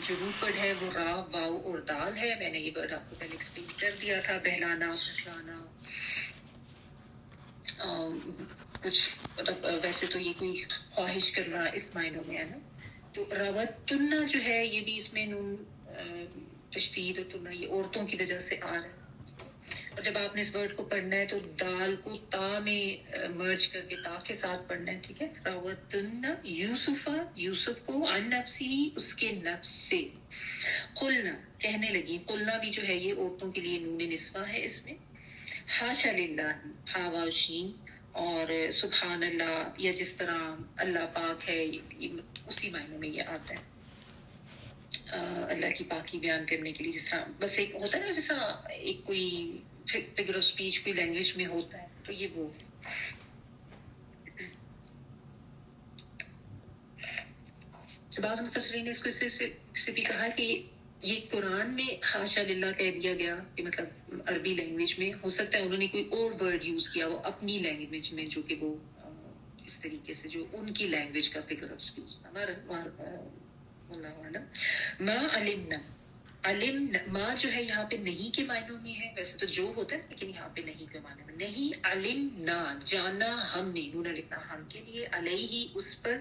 جو روٹ ورڈ ہے وہ را، واو اور دال ہے. میں نے یہ ورڈ آپ کو پہلے ایکسپلین کر دیا تھا. بہلانا، پھسلانا، کچھ مطلب ویسے تو یہ کوئی خواہش کرنا اس معنوں میں ہے نا. تو راوتن جو ہے یہ بھی اس میں نون تشدید اور تنہ یہ عورتوں کی وجہ سے آ رہا ہے. اور جب آپ نے اس ورڈ کو پڑھنا ہے تو دال کو تا میں مرج کر کے تا کے ساتھ پڑھنا ہے. ٹھیک ہے، راوتن یوسف، یوسف کو، عن نفسی، اس کے نفس سے. قلنا، کہنے لگی. قلنا بھی جو ہے یہ عورتوں کے لیے نون نسوہ ہے. اس میں حاشا للہ، ہا واو شین، اور سبحان اللہ، یا جس طرح اللہ پاک ہے، اسی معنوں میں یہ آتا ہے. اللہ کی پاکی بیان کرنے کے لیے، جس طرح بس ایک ہوتا ہے نا، جیسا ایک کوئی فگر آف اسپیچ کوئی لینگویج میں ہوتا ہے، تو یہ وہ ہے. بعض مفسرین نے اس کو اس سے بھی کہا کہ یہ قرآن میں حاشا للہ کہہ دیا گیا کہ مطلب عربی لینگویج میں ہو سکتا ہے انہوں نے کوئی اور ورڈ یوز کیا وہ اپنی لینگویج میں، جو کہ وہ اس طریقے سے جو ان کی لینگویج کا فگر آف اسپیچ تھا. اللہ عالم. ما علمنا، علم ما جو ہے یہاں پہ نہیں کے معنوں میں ہے. ویسے تو جو ہوتا ہے لیکن یہاں پہ نہیں کے معنوں میں. نہیں، علم نہ، جانا ہم نے، نون لکھنا ہم کے لیے، علیہ اس پر،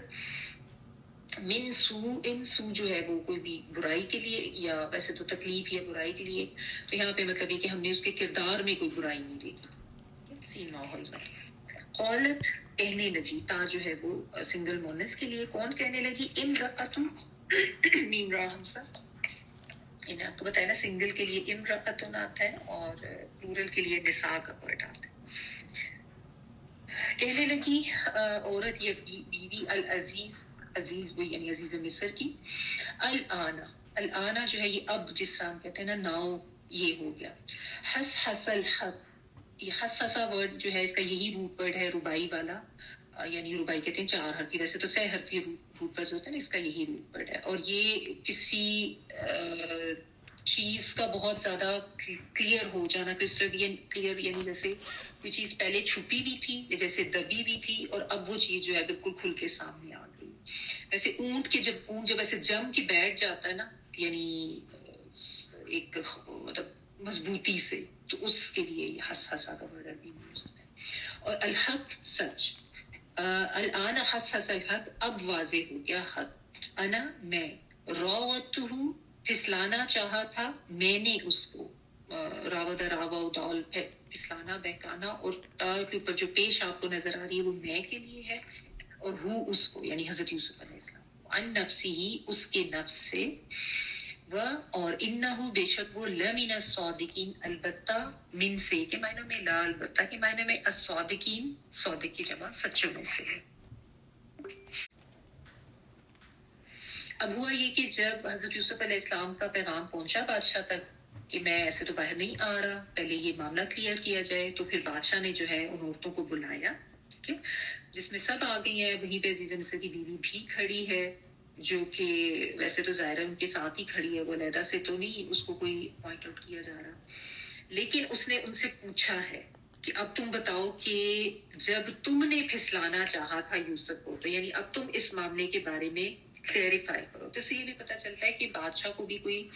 من سو جو ہے وہ کوئی بھی برائی کے لیے، یا ویسے تو تکلیف یا برائی کے لیے، تو یہاں پہ مطلب یہ کہ ہم نے اس کے کردار میں کوئی برائی نہیں دیکھی. سین نو حمزہ. قالت کہنے لگی، تا جو ہے وہ سنگل مونس کے لیے. کون کہنے لگی؟ امرأۃ میم را حمزہ. میں نے آپ کو بتایا نا سنگل کے لیے امرأۃ آتا ہے اور پلورل کے لیے نساء کا ورڈ آتا ہے. کہنے لگی عورت یا بیوی العزیز، عزیز وہ یعنی عزیز مصر کی. الآنا جو ہے یہ اب جس طرح ہم کہتے ہیں نا ناؤ، یہ ہو گیا. حس الحق، یہ حساسا ورڈ جو ہے اس کا یہی روٹ ورڈ ہے ربائی والا، یعنی ربائی کہتے ہیں 4 حرفی، ویسے تو 6 حرفی روٹ ورڈ ہوتے ہیں نا، اس کا یہی روٹ ورڈ ہے. اور یہ کسی چیز کا بہت زیادہ کلیئر ہو جانا، کرسٹل کلیئر، یعنی جیسے کوئی چیز پہلے چھپی بھی تھی یا جیسے دبی بھی تھی اور اب وہ چیز جو ہے بالکل کھل کے سامنے آ گئی. ویسے اونٹ جب ایسے جم کے بیٹھ جاتا ہے نا، یعنی ایک مطلب مضبوطی سے، تو اس کے لیے یہ حساسا کا ورڈ بھی یوز ہوتا ہے. اور الحق سچ، الان حسس الحق اب واضح ہو گیا حق. انا میں، راوتہ پھسلانا چاہا تھا میں نے اس کو، راودہ راوا دال پھسلانا بہکانا، اور تا کے اوپر جو پیش آپ کو نظر آ رہی ہے وہ میں کے لیے ہے، اور ہو اس کو یعنی حضرت یوسف علیہ السلام، عن نفسی ہی اس کے نفس سے، و اور انہو بے شک وہ لمن الصادقین البتہ من سے کے معنی میں، لا البتہ کے معنی میں، الصادقین صادق کی جمع سچوں میں سے ہے. اب ہوا یہ کہ جب حضرت یوسف علیہ السلام کا پیغام پہنچا بادشاہ تک کہ میں ایسے تو باہر نہیں آ رہا، پہلے یہ معاملہ کلیئر کیا جائے، تو پھر بادشاہ نے جو ہے ان عورتوں کو بلایا، ٹھیک ہے، جس میں سب آ گئی ہیں. وہیں پہ عزیز مصر کی بیوی بھی کھڑی ہے، جو کہ ویسے تو ظاہر ان کے ساتھ ہی کھڑی ہے، وہ علیحدہ سے تو نہیں اس کو کوئی پوائنٹ آؤٹ کیا جا رہا، لیکن اس نے ان سے پوچھا ہے کہ اب تم بتاؤ کہ جب تم نے پھسلانا چاہا تھا یوسف کو، تو یعنی اب تم اس معاملے کے بارے میں کلیریفائی کرو. تو اس سے یہ بھی پتہ چلتا ہے کہ بادشاہ کو بھی کوئی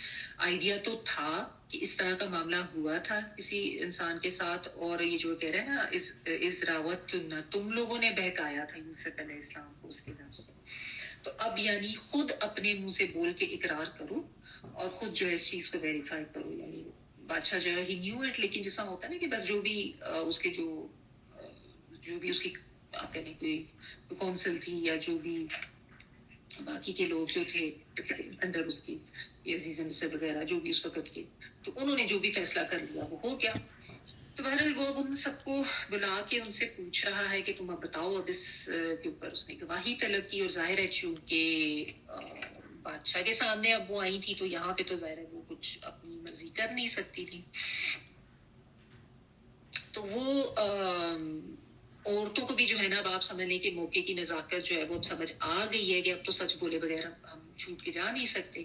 آئیڈیا تو تھا کہ اس طرح کا معاملہ ہوا تھا کسی انسان کے ساتھ، اور یہ جو کہہ رہے ہیں نا از راوت تم لوگوں نے بہکایا تھا یوسف علیہ السلام کو اس کے نفس سے. تو اب یعنی خود اپنے منہ سے بول کے اقرار کرو اور خود جو ہے اس چیز کو ویریفائی کرو. یعنی بادشاہ جو ہے ہی نیو اٹ، لیکن جیسا ہوتا ہے نا کہ بس جو بھی اس کے جو بھی اس کی آپ کہنے کوئی کونسل تھی یا جو بھی باقی کے لوگ جو تھے اندر اس کی، عزیز مصر وغیرہ جو بھی اس وقت کے، تو انہوں نے جو بھی فیصلہ کر لیا وہ ہو گیا. تو بہرحال وہ اب ان سب کو بلا کے ان سے پوچھ رہا ہے کہ تم اب بتاؤ. اب اس کے اوپر اس نے گواہی طلب کی، اور ظاہر ہے چونکہ بادشاہ کے سامنے اب وہ آئی تھی تو یہاں پہ تو ظاہر ہے وہ کچھ اپنی مرضی کر نہیں سکتی تھی. تو وہ عورتوں کو بھی جو ہے نا اب آپ سمجھ لیں کہ موقع کی نزاکت جو ہے وہ اب سمجھ آ گئی ہے کہ اب تو سچ بولے بغیر ہم چھوٹ کے جا نہیں سکتے.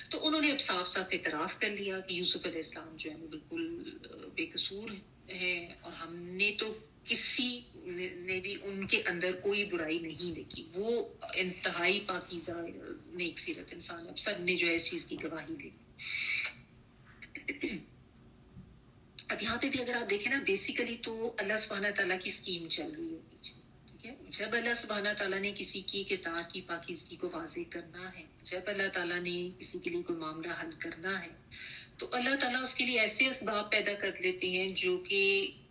تو انہوں نے اب صاف صاف اعتراف کر لیا کہ یوسف علیہ السلام جو ہے وہ بالکل بے قصور ہے، اور ہم نے تو کسی نے بھی ان کے اندر کوئی برائی نہیں دیکھی. وہ انتہائی پاکیزہ نیک سیرت انسان، اب سب نے جو ہے اس چیز کی گواہی دی. اب یہاں پہ بھی اگر آپ دیکھیں نا، بیسیکلی تو اللہ سبحانہ تعالیٰ کی اسکیم چل رہی ہے پیچھے، ٹھیک ہے. جب اللہ سبحانہ تعالیٰ نے کسی کی کردار کی پاکیزگی کو واضح کرنا ہے، جب اللہ تعالیٰ نے کسی کے لیے کوئی معاملہ حل کرنا ہے، تو اللہ تعالیٰ اس کے لیے ایسے اسباب پیدا کر لیتے ہیں جو کہ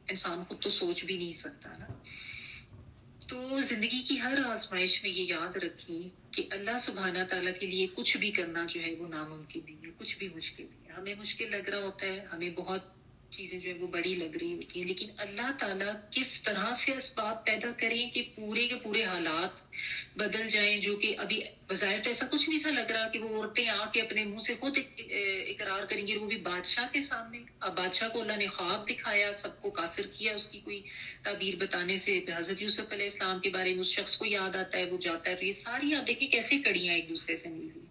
انسان خود تو سوچ بھی نہیں سکتا نا. تو زندگی کی ہر آزمائش میں یہ یاد رکھیں کہ اللہ سبحانہ تعالیٰ کے لیے کچھ بھی کرنا جو ہے وہ ناممکن نہیں ہے، کچھ بھی مشکل نہیں ہے. ہمیں مشکل لگ رہا ہوتا ہے، ہمیں بہت چیزیں جو ہے وہ بڑی لگ رہی ہوتی ہیں، لیکن اللہ تعالیٰ کس طرح سے اسباب پیدا کریں کہ پورے کے پورے حالات بدل جائیں، جو کہ ابھی بظاہر تو ایسا کچھ نہیں تھا لگ رہا کہ وہ عورتیں آ کے اپنے منہ سے خود اقرار کریں گی، وہ بھی بادشاہ کے سامنے. اب بادشاہ کو اللہ نے خواب دکھایا، سب کو قاصر کیا اس کی کوئی تعبیر بتانے سے. حضرت یوسف علیہ السلام کے بارے میں اس شخص کو یاد آتا ہے، وہ جاتا ہے، تو یہ ساری آپ دیکھیں کیسے کڑیاں ایک دوسرے سے مل ہوئی.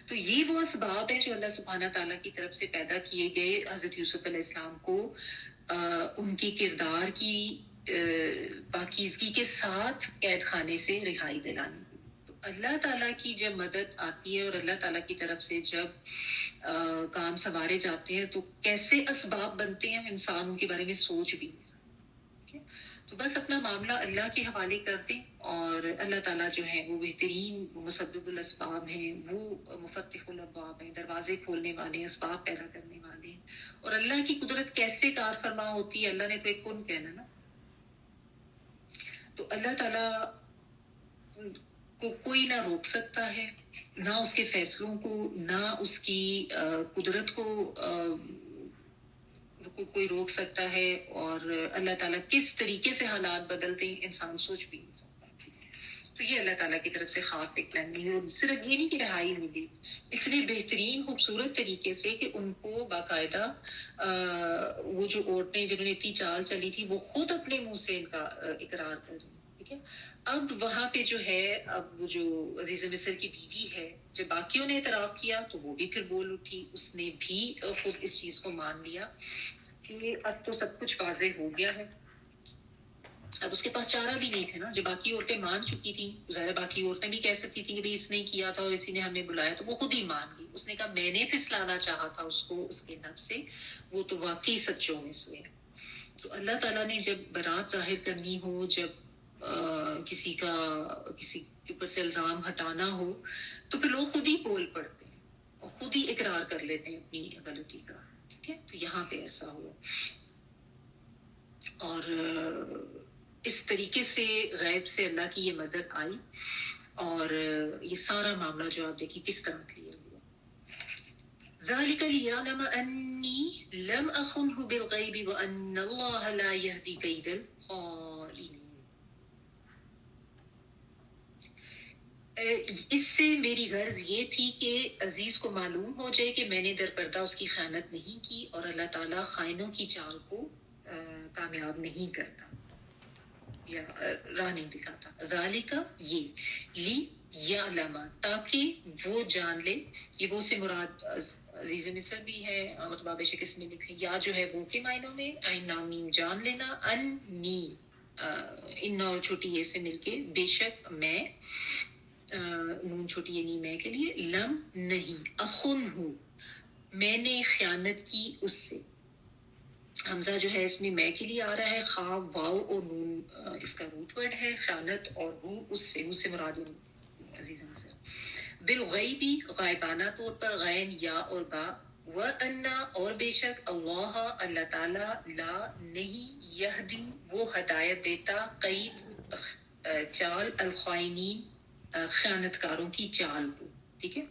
تو یہ وہ اسباب ہے جو اللہ سبحانہ تعالیٰ کی طرف سے پیدا کیے گئے حضرت یوسف علیہ السلام کو ان کی کردار کی پاکیزگی کے ساتھ قید خانے سے رہائی دلانے. تو اللہ تعالیٰ کی جب مدد آتی ہے اور اللہ تعالیٰ کی طرف سے جب کام سنوارے جاتے ہیں تو کیسے اسباب بنتے ہیں انسان ان کے بارے میں سوچ بھی نہیں سکتا. تو بس اپنا معاملہ اللہ کے حوالے کر دیں، اور اللہ تعالیٰ جو ہے وہ بہترین مسبب الاسباب ہیں، وہ مفتح الابواب ہیں، دروازے کھولنے والے، اسباب پیدا کرنے والے ہیں. اور اللہ کی قدرت کیسے کار فرما ہوتی ہے، اللہ نے تو ایک کن کہنا نا. تو اللہ تعالیٰ کو کوئی نہ روک سکتا ہے، نہ اس کے فیصلوں کو، نہ اس کی قدرت کو کوئی روک سکتا ہے. اور اللہ تعالیٰ کس طریقے سے حالات بدلتے ہیں انسان سوچ بھی نہیں سکتا. تو یہ اللہ تعالیٰ کی طرف سے خاص ایک پلان نہیں ہے. اور صرف یہ نہیں کہ رہائی ملی، اتنے بہترین خوبصورت طریقے سے کہ ان کو باقاعدہ وہ جو عورتیں جنہوں نے اتنی چال چلی تھی وہ خود اپنے منہ سے ان کا اقرار کر رہی ہیں. ٹھیک ہے. اب وہاں پہ جو ہے، اب وہ جو عزیز مصر کی بیوی ہے، جب باقیوں نے اعتراف کیا تو وہ بھی پھر بول اٹھی، اس نے بھی خود اس چیز کو مان لیا کہ اب تو سب کچھ واضح ہو گیا ہے. اب اس کے پاس چارہ بھی نہیں تھا نا، جب باقی عورتیں مان چکی تھیں، ظاہر باقی عورتیں بھی کہہ سکتی تھیں کہ بھئی اس نے کیا تھا اور اسی نے ہمیں بلایا، تو وہ خود ہی مان گئی. اس نے کہا میں نے پھسلانا چاہا تھا اس کو اس کے نفس سے، وہ تو واقعی سچوں میں سے ہے. تو اللہ تعالیٰ نے جب برات ظاہر کرنی ہو، جب کسی کے اوپر سے الزام ہٹانا ہو، تو پھر لوگ خود ہی بول پڑتے ہیں اور خود ہی اقرار کر لیتے ہیں اپنی غلطی کا. ٹھیک ہے. تو یہاں پہ ایسا ہوا، اور اس طریقے سے غیب سے اللہ کی یہ مدد آئی، اور یہ سارا معاملہ جو آپ دیکھیں کس طرح کلیئر ہوا. ذَلِكَ لِيَعْلَمَ أَنِّي لَمْ أَخُنْهُ بِالْغَيْبِ وَأَنَّ اللَّهَ لَا يَهْدِي كَيْدَ الْخَائِنِينَ. اس سے میری غرض یہ تھی کہ عزیز کو معلوم ہو جائے کہ میں نے در پردہ اس کی خیانت نہیں کی، اور اللہ تعالیٰ خائنوں کی چال کو کامیاب نہیں کرتا یا راہ نہیں دکھاتا. ذالک یہ لی یعلم تاکہ وہ جان لے، یہ وہ سے مراد عزیز مصر بھی ہے، مطلب بے شک اس میں لکھیں یا جو ہے وہ کے معنوں میں عین نام میم جان لینا، انی ان چھوٹی یہ سے مل کے بے شک میں، نون چھوٹی یہ نہیں میں کے لیے، لم نہیں، اخن ہوں میں نے خیانت کی اس سے. حمزہ جو ہے اس میں میں کے لیے آ رہا ہے، خا واو اور نون اس کا روٹ ورڈ ہے. خیانت اور ہو اس سے مراد عزیز مصر. بالغیبی غائبانہ طور پر، غین یا اور با، وَأَنَّ اور بے شک اللہ اللہ تعالیٰ لا نہیں، یہدی وہ ہدایت دیتا، قید چال، الخائنین خیانت کاروں کی چال کو. ٹھیک ہے.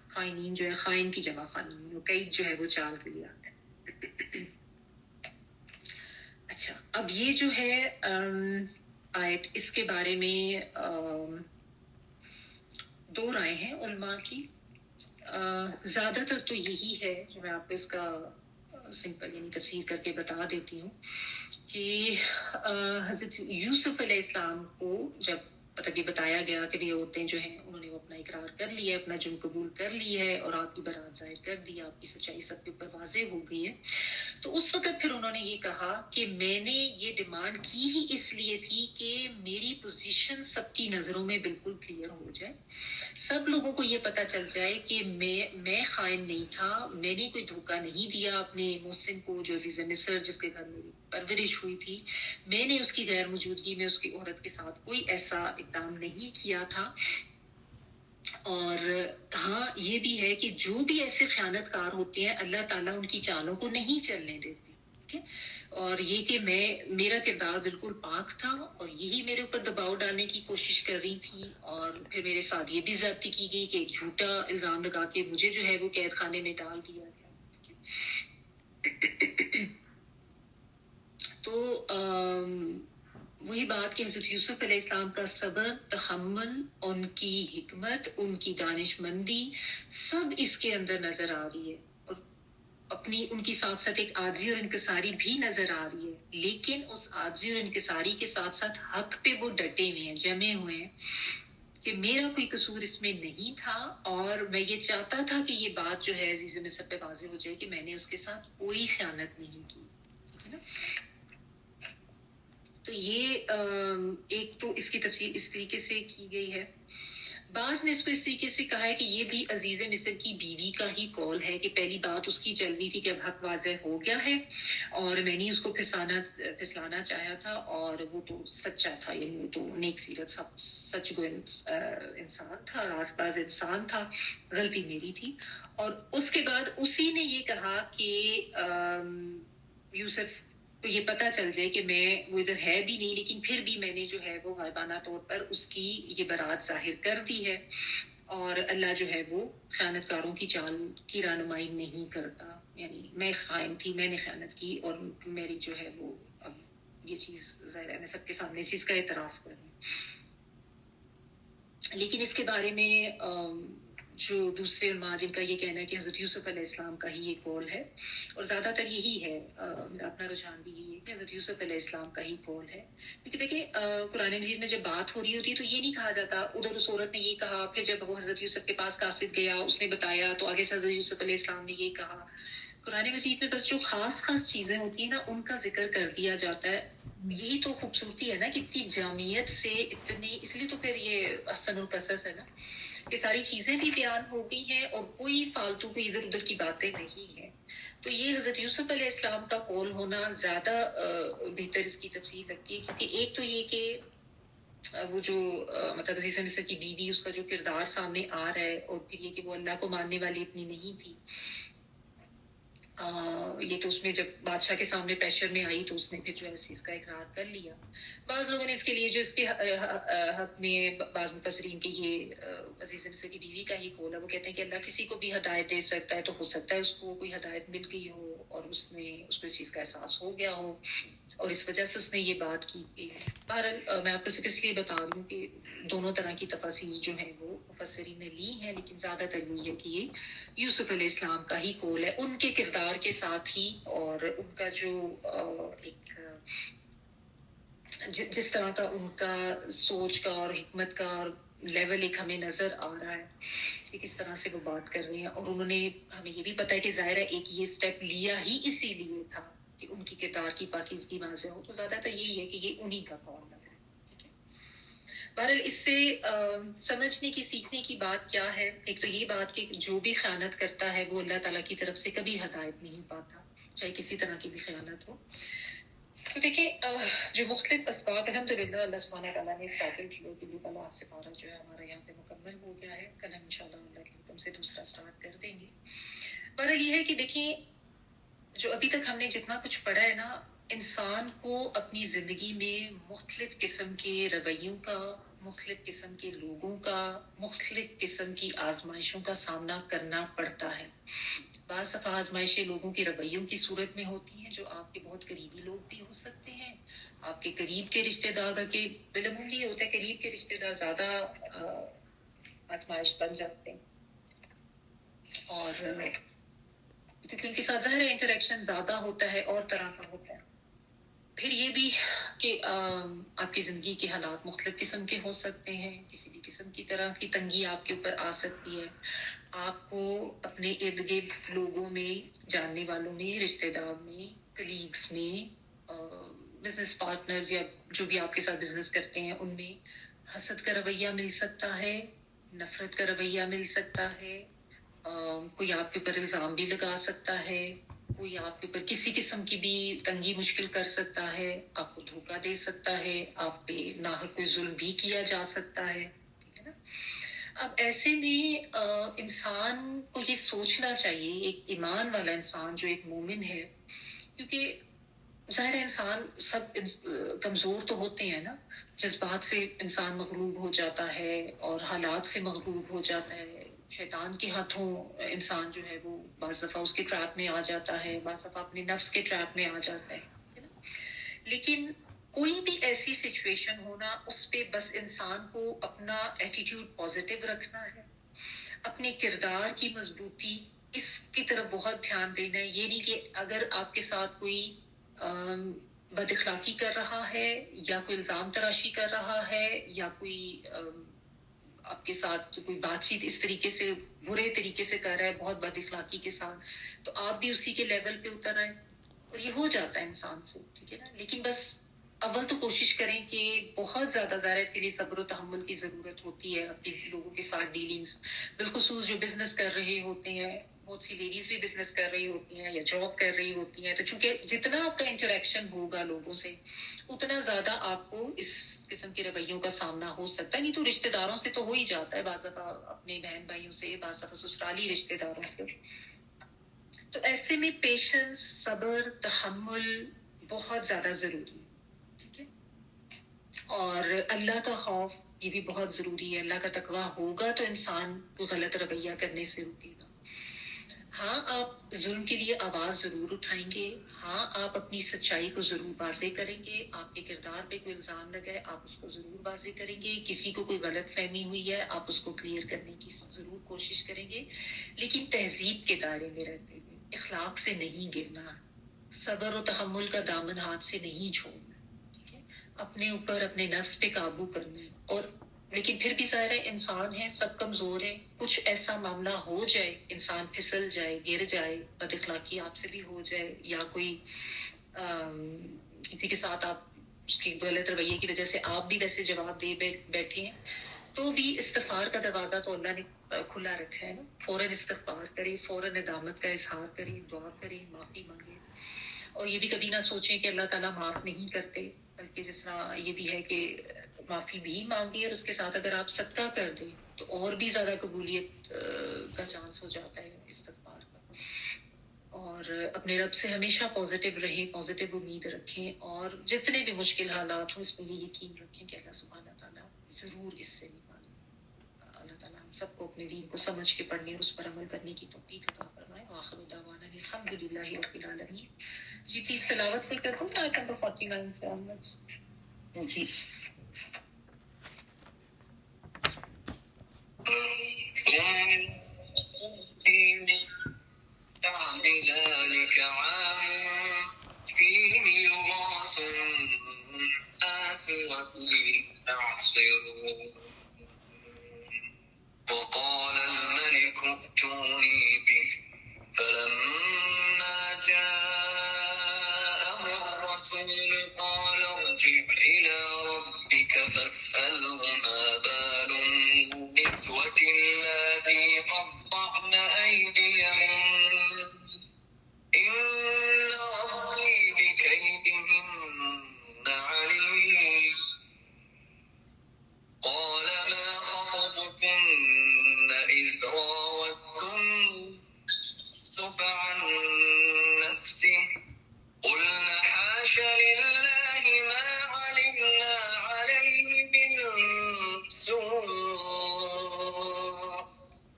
خائنین جو ہے خائن کی جمع خائنین، قید جو ہے وہ چال کے لیے آتا ہے. اچھا، اب یہ جو ہے آیت، اس کے بارے میں دو رائے ہیں علماء کی. زیادہ تر تو یہی ہے جو میں آپ کو اس کا سمپل یعنی تفسیر کر کے بتا دیتی ہوں کہ حضرت یوسف علیہ السلام کو جب مطلب یہ بتایا گیا کہ یہ عورتیں جو ہیں انہوں نے اپنا اقرار کر لیا ہے، اپنا جرم قبول کر لی ہے اور آپ کی برات ظاہر کر دی، آپ کی سچائی سب کے اوپر واضح ہو گئی ہے، تو اس وقت پھر انہوں نے یہ کہا کہ میں نے یہ ڈیمانڈ کی ہی اس لیے تھی کہ میری پوزیشن سب کی نظروں میں بالکل کلیئر ہو جائے، سب لوگوں کو یہ پتہ چل جائے کہ میں خائن نہیں تھا، میں نے کوئی دھوکہ نہیں دیا اپنے محسن کو جو عزیز مصر جس کے گھر میری پرورش ہوئی تھی، میں نے اس کی غیر موجودگی میں اس کی عورت کے ساتھ کوئی ایسا اقدام نہیں کیا تھا. اور ہاں یہ بھی ہے کہ جو بھی ایسے خیانت کار ہوتے ہیں اللہ تعالیٰ ان کی چالوں کو نہیں چلنے دیتے. ٹھیک ہے. اور یہ کہ میرا کردار بالکل پاک تھا اور یہی میرے اوپر دباؤ ڈالنے کی کوشش کر رہی تھی، اور پھر میرے ساتھ یہ بھی زیادتی کی گئی کہ ایک جھوٹا الزام لگا کے مجھے جو ہے وہ قید خانے میں ڈال دیا گیا. تو وہی بات کہ حضرت یوسف علیہ السلام کا صبر، تحمل، ان کی حکمت، ان کی دانش مندی سب اس کے اندر نظر آ رہی ہے، اور اپنی ان کی ساتھ ساتھ ایک عاجزی اور انکساری بھی نظر آ رہی ہے. لیکن اس عاجزی اور انکساری کے ساتھ ساتھ حق پہ وہ ڈٹے ہوئے ہیں، جمے ہوئے ہیں کہ میرا کوئی قصور اس میں نہیں تھا، اور میں یہ چاہتا تھا کہ یہ بات جو ہے عزیز مصر پہ واضح ہو جائے کہ میں نے اس کے ساتھ کوئی خیانت نہیں کی. ٹھیک ہے نا. تو یہ ایک تو اس کی تفسیر اس طریقے سے کی گئی ہے. بعض نے اس کو اس طریقے سے کہا ہے کہ یہ بھی عزیز مصر کی بیوی کا ہی قول ہے کہ پہلی بات اس کی چل رہی تھی کہ اب حق واضح ہو گیا ہے اور میں نے اس کو پھسلانا چاہا تھا اور وہ تو سچا تھا، یعنی وہ تو نیک سیرت سچ گو انسان تھا، راست باز انسان تھا، غلطی میری تھی۔ اور اس کے بعد اسی نے یہ کہا کہ یوسف تو یہ پتہ چل جائے کہ میں وہ ادھر ہے بھی نہیں، لیکن پھر بھی میں نے جو ہے وہ غائبانہ طور پر اس کی یہ برات ظاہر کر دی ہے، اور اللہ جو ہے وہ خیانت کاروں کی چال کی رہنمائی نہیں کرتا، یعنی میں خائن تھی، میں نے خیانت کی اور میری جو ہے وہ اب یہ چیز ظاہر ہے میں سب کے سامنے اس چیز کا اعتراف کروں۔ لیکن اس کے بارے میں جو دوسرے علماء جن کا یہ کہنا ہے کہ حضرت یوسف علیہ السلام کا ہی یہ قول ہے، اور زیادہ تر یہی ہے، میرا اپنا رجحان بھی یہی ہے کہ حضرت یوسف علیہ السلام کا ہی قول ہے، کیونکہ دیکھیں قرآن مجید میں جب بات ہو رہی ہوتی ہے تو یہ نہیں کہا جاتا ادھر اس عورت نے یہ کہا، پھر جب وہ حضرت یوسف کے پاس قاصد گیا اس نے بتایا تو آگے سے حضرت یوسف علیہ السلام نے یہ کہا۔ قرآن مجید میں بس جو خاص چیزیں ہوتی ہیں نا ان کا ذکر کر دیا جاتا ہے، یہی تو خوبصورتی ہے نا کہ اتنی جامعیت سے اتنی، اس لیے تو پھر یہ احسن القصص ہے نا، یہ ساری چیزیں بھی بیان ہو گئی ہیں اور کوئی فالتو کوئی ادھر ادھر کی باتیں نہیں ہیں۔ تو یہ حضرت یوسف علیہ السلام کا قول ہونا زیادہ بہتر اس کی تفصیل لگتی ہے، کیونکہ ایک تو یہ کہ وہ جو مطلب عزیز مصر کی بیوی اس کا جو کردار سامنے آ رہا ہے، اور پھر یہ کہ وہ اللہ کو ماننے والی اتنی نہیں تھی، یہ تو اس میں جب بادشاہ کے سامنے پریشر میں آئی تو اس نے پھر جو ہے اس چیز کا اقرار کر لیا۔ بعض لوگوں نے اس کے لیے جو اس کے حق میں بعض مفسرین کے یہ عزیز مصر کی بیوی کا ہی قول ہے، وہ کہتے ہیں کہ اللہ کسی کو بھی ہدایت دے سکتا ہے، تو ہو سکتا ہے اس کو کوئی ہدایت مل گئی ہو اور اس کو اس چیز کا احساس ہو گیا ہو اور اس وجہ سے اس نے یہ بات کی۔ بہرحال میں آپ کو صرف اس لیے بتا رہی ہوں کہ دونوں طرح کی تفاسیر جو ہیں وہ مفسرین نے لی ہیں، لیکن زیادہ تر یہ ہے کہ یہ یوسف علیہ السلام کا ہی قول ہے، ان کے کردار کے ساتھ ہی، اور ان کا جو ایک جس طرح کا ان کا سوچ کا اور حکمت کا اور لیول ایک ہمیں نظر آ رہا ہے کہ کس طرح سے وہ بات کر رہے ہیں، اور انہوں نے ہمیں یہ بھی پتا ہے کہ ظاہر ہے ایک یہ سٹیپ لیا ہی اسی لیے تھا کہ ان کی کردار کی پاکیزگی واضح ہو، تو زیادہ تر یہی ہے کہ یہ انہی کا قول لگ رہا ہے۔ ٹھیک ہے، بہرحال اس سے سمجھنے کی سیکھنے کی بات کیا ہے؟ ایک تو یہ بات کہ جو بھی خیانت کرتا ہے وہ اللہ تعالیٰ کی طرف سے کبھی ہدایت نہیں پاتا، چاہے کسی طرح کی بھی خیانت ہو۔ تو دیکھیں جو مختلف اسباب، الحمدللہ اللہ سبحانہ تعالیٰ نے اسٹارٹ کیا کہ اللہ آپ سے پارا جو ہے ہمارا یہاں پہ مکمل ہو گیا ہے، کل ہم انشاءاللہ اللہ کے حکم سے دوسرا اسٹارٹ کر دیں گے۔ پر یہ ہے کہ دیکھیں جو ابھی تک ہم نے جتنا کچھ پڑھا ہے نا، انسان کو اپنی زندگی میں مختلف قسم کے رویوں کا، مختلف قسم کے لوگوں کا، مختلف قسم کی آزمائشوں کا سامنا کرنا پڑتا ہے۔ بعض دفعہ آزمائشیں لوگوں کے رویوں کی صورت میں ہوتی ہیں، جو آپ کے بہت قریبی لوگ بھی ہو سکتے ہیں، آپ کے قریب کے رشتہ دار، کے بالعموم یہ ہوتا ہے قریب کے رشتہ دار زیادہ آزمائش بن جاتے ہیں، اور کیونکہ ان کے ساتھ ظاہر انٹریکشن زیادہ ہوتا ہے اور طرح کا ہوتا ہے۔ پھر یہ بھی کہ آپ کی زندگی کے حالات مختلف قسم کے ہو سکتے ہیں، کسی بھی قسم کی طرح کی تنگی آپ کے اوپر آ سکتی ہے، آپ کو اپنے ارد گرد لوگوں میں، جاننے والوں میں، رشتہ دار میں، کلیگز میں، بزنس پارٹنرز یا جو بھی آپ کے ساتھ بزنس کرتے ہیں ان میں حسد کا رویہ مل سکتا ہے، نفرت کا رویہ مل سکتا ہے، کوئی آپ کے اوپر الزام بھی لگا سکتا ہے، کوئی آپ کے اوپر کسی قسم کی بھی تنگی مشکل کر سکتا ہے، آپ کو دھوکہ دے سکتا ہے، آپ پہ ناحق کوئی ظلم بھی کیا جا سکتا ہے، ٹھیک ہے نا۔ اب ایسے میں انسان کو یہ سوچنا چاہیے، ایک ایمان والا انسان جو ایک مومن ہے، کیونکہ ظاہر انسان سب کمزور تو ہوتے ہیں نا، جذبات سے انسان مغلوب ہو جاتا ہے اور حالات سے مغلوب ہو جاتا ہے، شیطان کے ہاتھوں انسان جو ہے وہ بعض دفعہ اس کے ٹریپ میں آ جاتا ہے، بعض دفعہ اپنے نفس کے ٹریپ میں آ جاتا ہے نا؟ لیکن کوئی بھی ایسی سچویشن ہونا، اس پہ بس انسان کو اپنا ایٹیٹیوڈ پازیٹیو رکھنا ہے، اپنے کردار کی مضبوطی اس کی طرف بہت دھیان دینا ہے۔ یہ نہیں کہ اگر آپ کے ساتھ کوئی بد اخلاقی کر رہا ہے یا کوئی الزام تراشی کر رہا ہے یا کوئی آپ کے ساتھ کوئی بات چیت اس طریقے سے برے طریقے سے کر رہا ہے، بہت بد اخلاقی کے ساتھ، تو آپ بھی اسی کے لیول پہ اتر آئے، اور یہ ہو جاتا ہے انسان سے، ٹھیک ہے نا۔ لیکن بس اول تو کوشش کریں کہ بہت زیادہ اس کے لیے صبر و تحمل کی ضرورت ہوتی ہے اپنے لوگوں کے ساتھ ڈیلنگس، بالخصوص جو بزنس کر رہے ہوتے ہیں. بہت سی لیڈیز بھی بزنس کر رہی ہوتی ہیں یا جاب کر رہی ہوتی ہیں، تو چونکہ جتنا آپ کا انٹریکشن ہوگا لوگوں سے اتنا زیادہ آپ کو اس قسم کے رویوں کا سامنا ہو سکتا ہے. نہیں تو رشتہ داروں سے تو ہو ہی جاتا ہے، بعض دفعہ اپنے بہن بھائیوں سے، بعض دفعہ سسرالی رشتہ داروں سے. تو ایسے میں پیشنس، صبر، تحمل بہت زیادہ ضروری ہے. ٹھیک ہے. اور اللہ کا خوف یہ بھی بہت ضروری ہے. اللہ کا تقویٰ ہوگا تو انسان کو غلط رویہ کرنے سے روکے گا. ہاں آپ ظلم کے لیے آواز ضرور اٹھائیں گے، ہاں آپ اپنی سچائی کو ضرور واضح کریں گے، آپ کے کردار پہ کوئی الزام لگا ہے آپ اس کو ضرور واضح کریں گے، کسی کو کوئی غلط فہمی ہوئی ہے آپ اس کو کلیئر کرنے کی ضرور کوشش کریں گے، لیکن تہذیب کے دائرے میں رہتے ہوئے، اخلاق سے نہیں گرنا، صبر و تحمل کا دامن ہاتھ سے نہیں چھوڑنا. ٹھیک ہے. اپنے اوپر اپنے نفس پہ قابو کرنا ہے. اور لیکن پھر بھی ظاہر ہے انسان ہے، سب کمزور ہے، کچھ ایسا معاملہ ہو جائے، انسان پھسل جائے، گر جائے، بد اخلاقی آپ سے بھی ہو جائے، یا کوئی کسی کے ساتھ آپ اس کی غلط رویے کی وجہ سے آپ بھی ویسے جواب دے بیٹھے ہیں، تو بھی استغفار کا دروازہ تو اللہ نے کھلا رکھا ہے نا. فوراً استغفار کرے، فوراً ندامت کا اظہار کرے، دعا کرے، معافی مانگے. اور یہ بھی کبھی نہ سوچیں کہ اللہ تعالیٰ معاف نہیں کرتے، بلکہ جس طرح یہ بھی ہے کہ معافی بھی مانگی اور اس کے ساتھ اگر آپ صدقہ کر دیں تو اور بھی زیادہ قبولیت کا چانس ہو جاتا ہے استغفار کا. اور اپنے رب سے ہمیشہ پازیٹیو رہیں، پازیٹیو امید رکھیں، اور جتنے بھی مشکل حالات ہوں اس میں یہ یقین رکھیں کہ اللہ سبحانہ تعالیٰ ضرور اس سے نکالیں. اللہ تعالیٰ ہم سب کو اپنے دین کو سمجھ کے پڑھنے اور اس پر عمل کرنے کی توفیق عطا فرمائے. وآخر دعوانا الحمدللہ رب العالمین. جی پلیز تلاوت کر دوں آیت نمبر 49 سے آنورڈ. جی بعد ذلك عام فيه يغاث الناس وفيه يعصرون. وقال الملك ائتوني به فلما جاءه الرسول قال ارجع إلى ربك فاسأله ما بال النسوة اللاتي قطعن أيديهن إن ربي بكيدهن عليم. قال ما خطبكن إذ راوتن يوسف عن نفسه قلنا حاش لله ما علمنا عليه من سوء.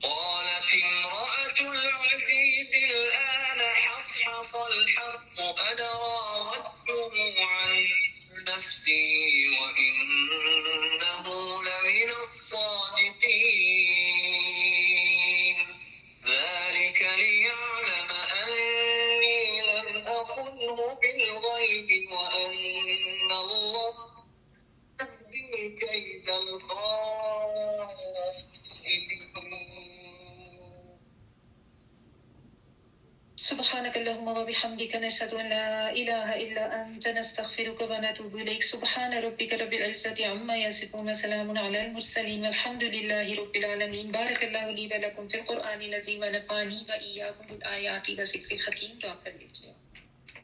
قالت امرأة العزيز الآن حصحص الحق أنا راودته عن نفسه وإنه لمن الصادقين. ذلك ليعلم أني لم أخنه بالغيب وأن الله يهدي كيد الخائنين. سبحانك اللهم وبحمدك نشهد أن لا إله إلا أنت نستغفرك ونتوب إليك. سبحان ربك رب العزة عما يصفون وسلام على المرسلين والحمد لله رب العالمين. بارك الله لي ولكم في القرآن العظيم ونفعني وإياكم بالآيات والذكر الحكيم. دعا کر لیجیے.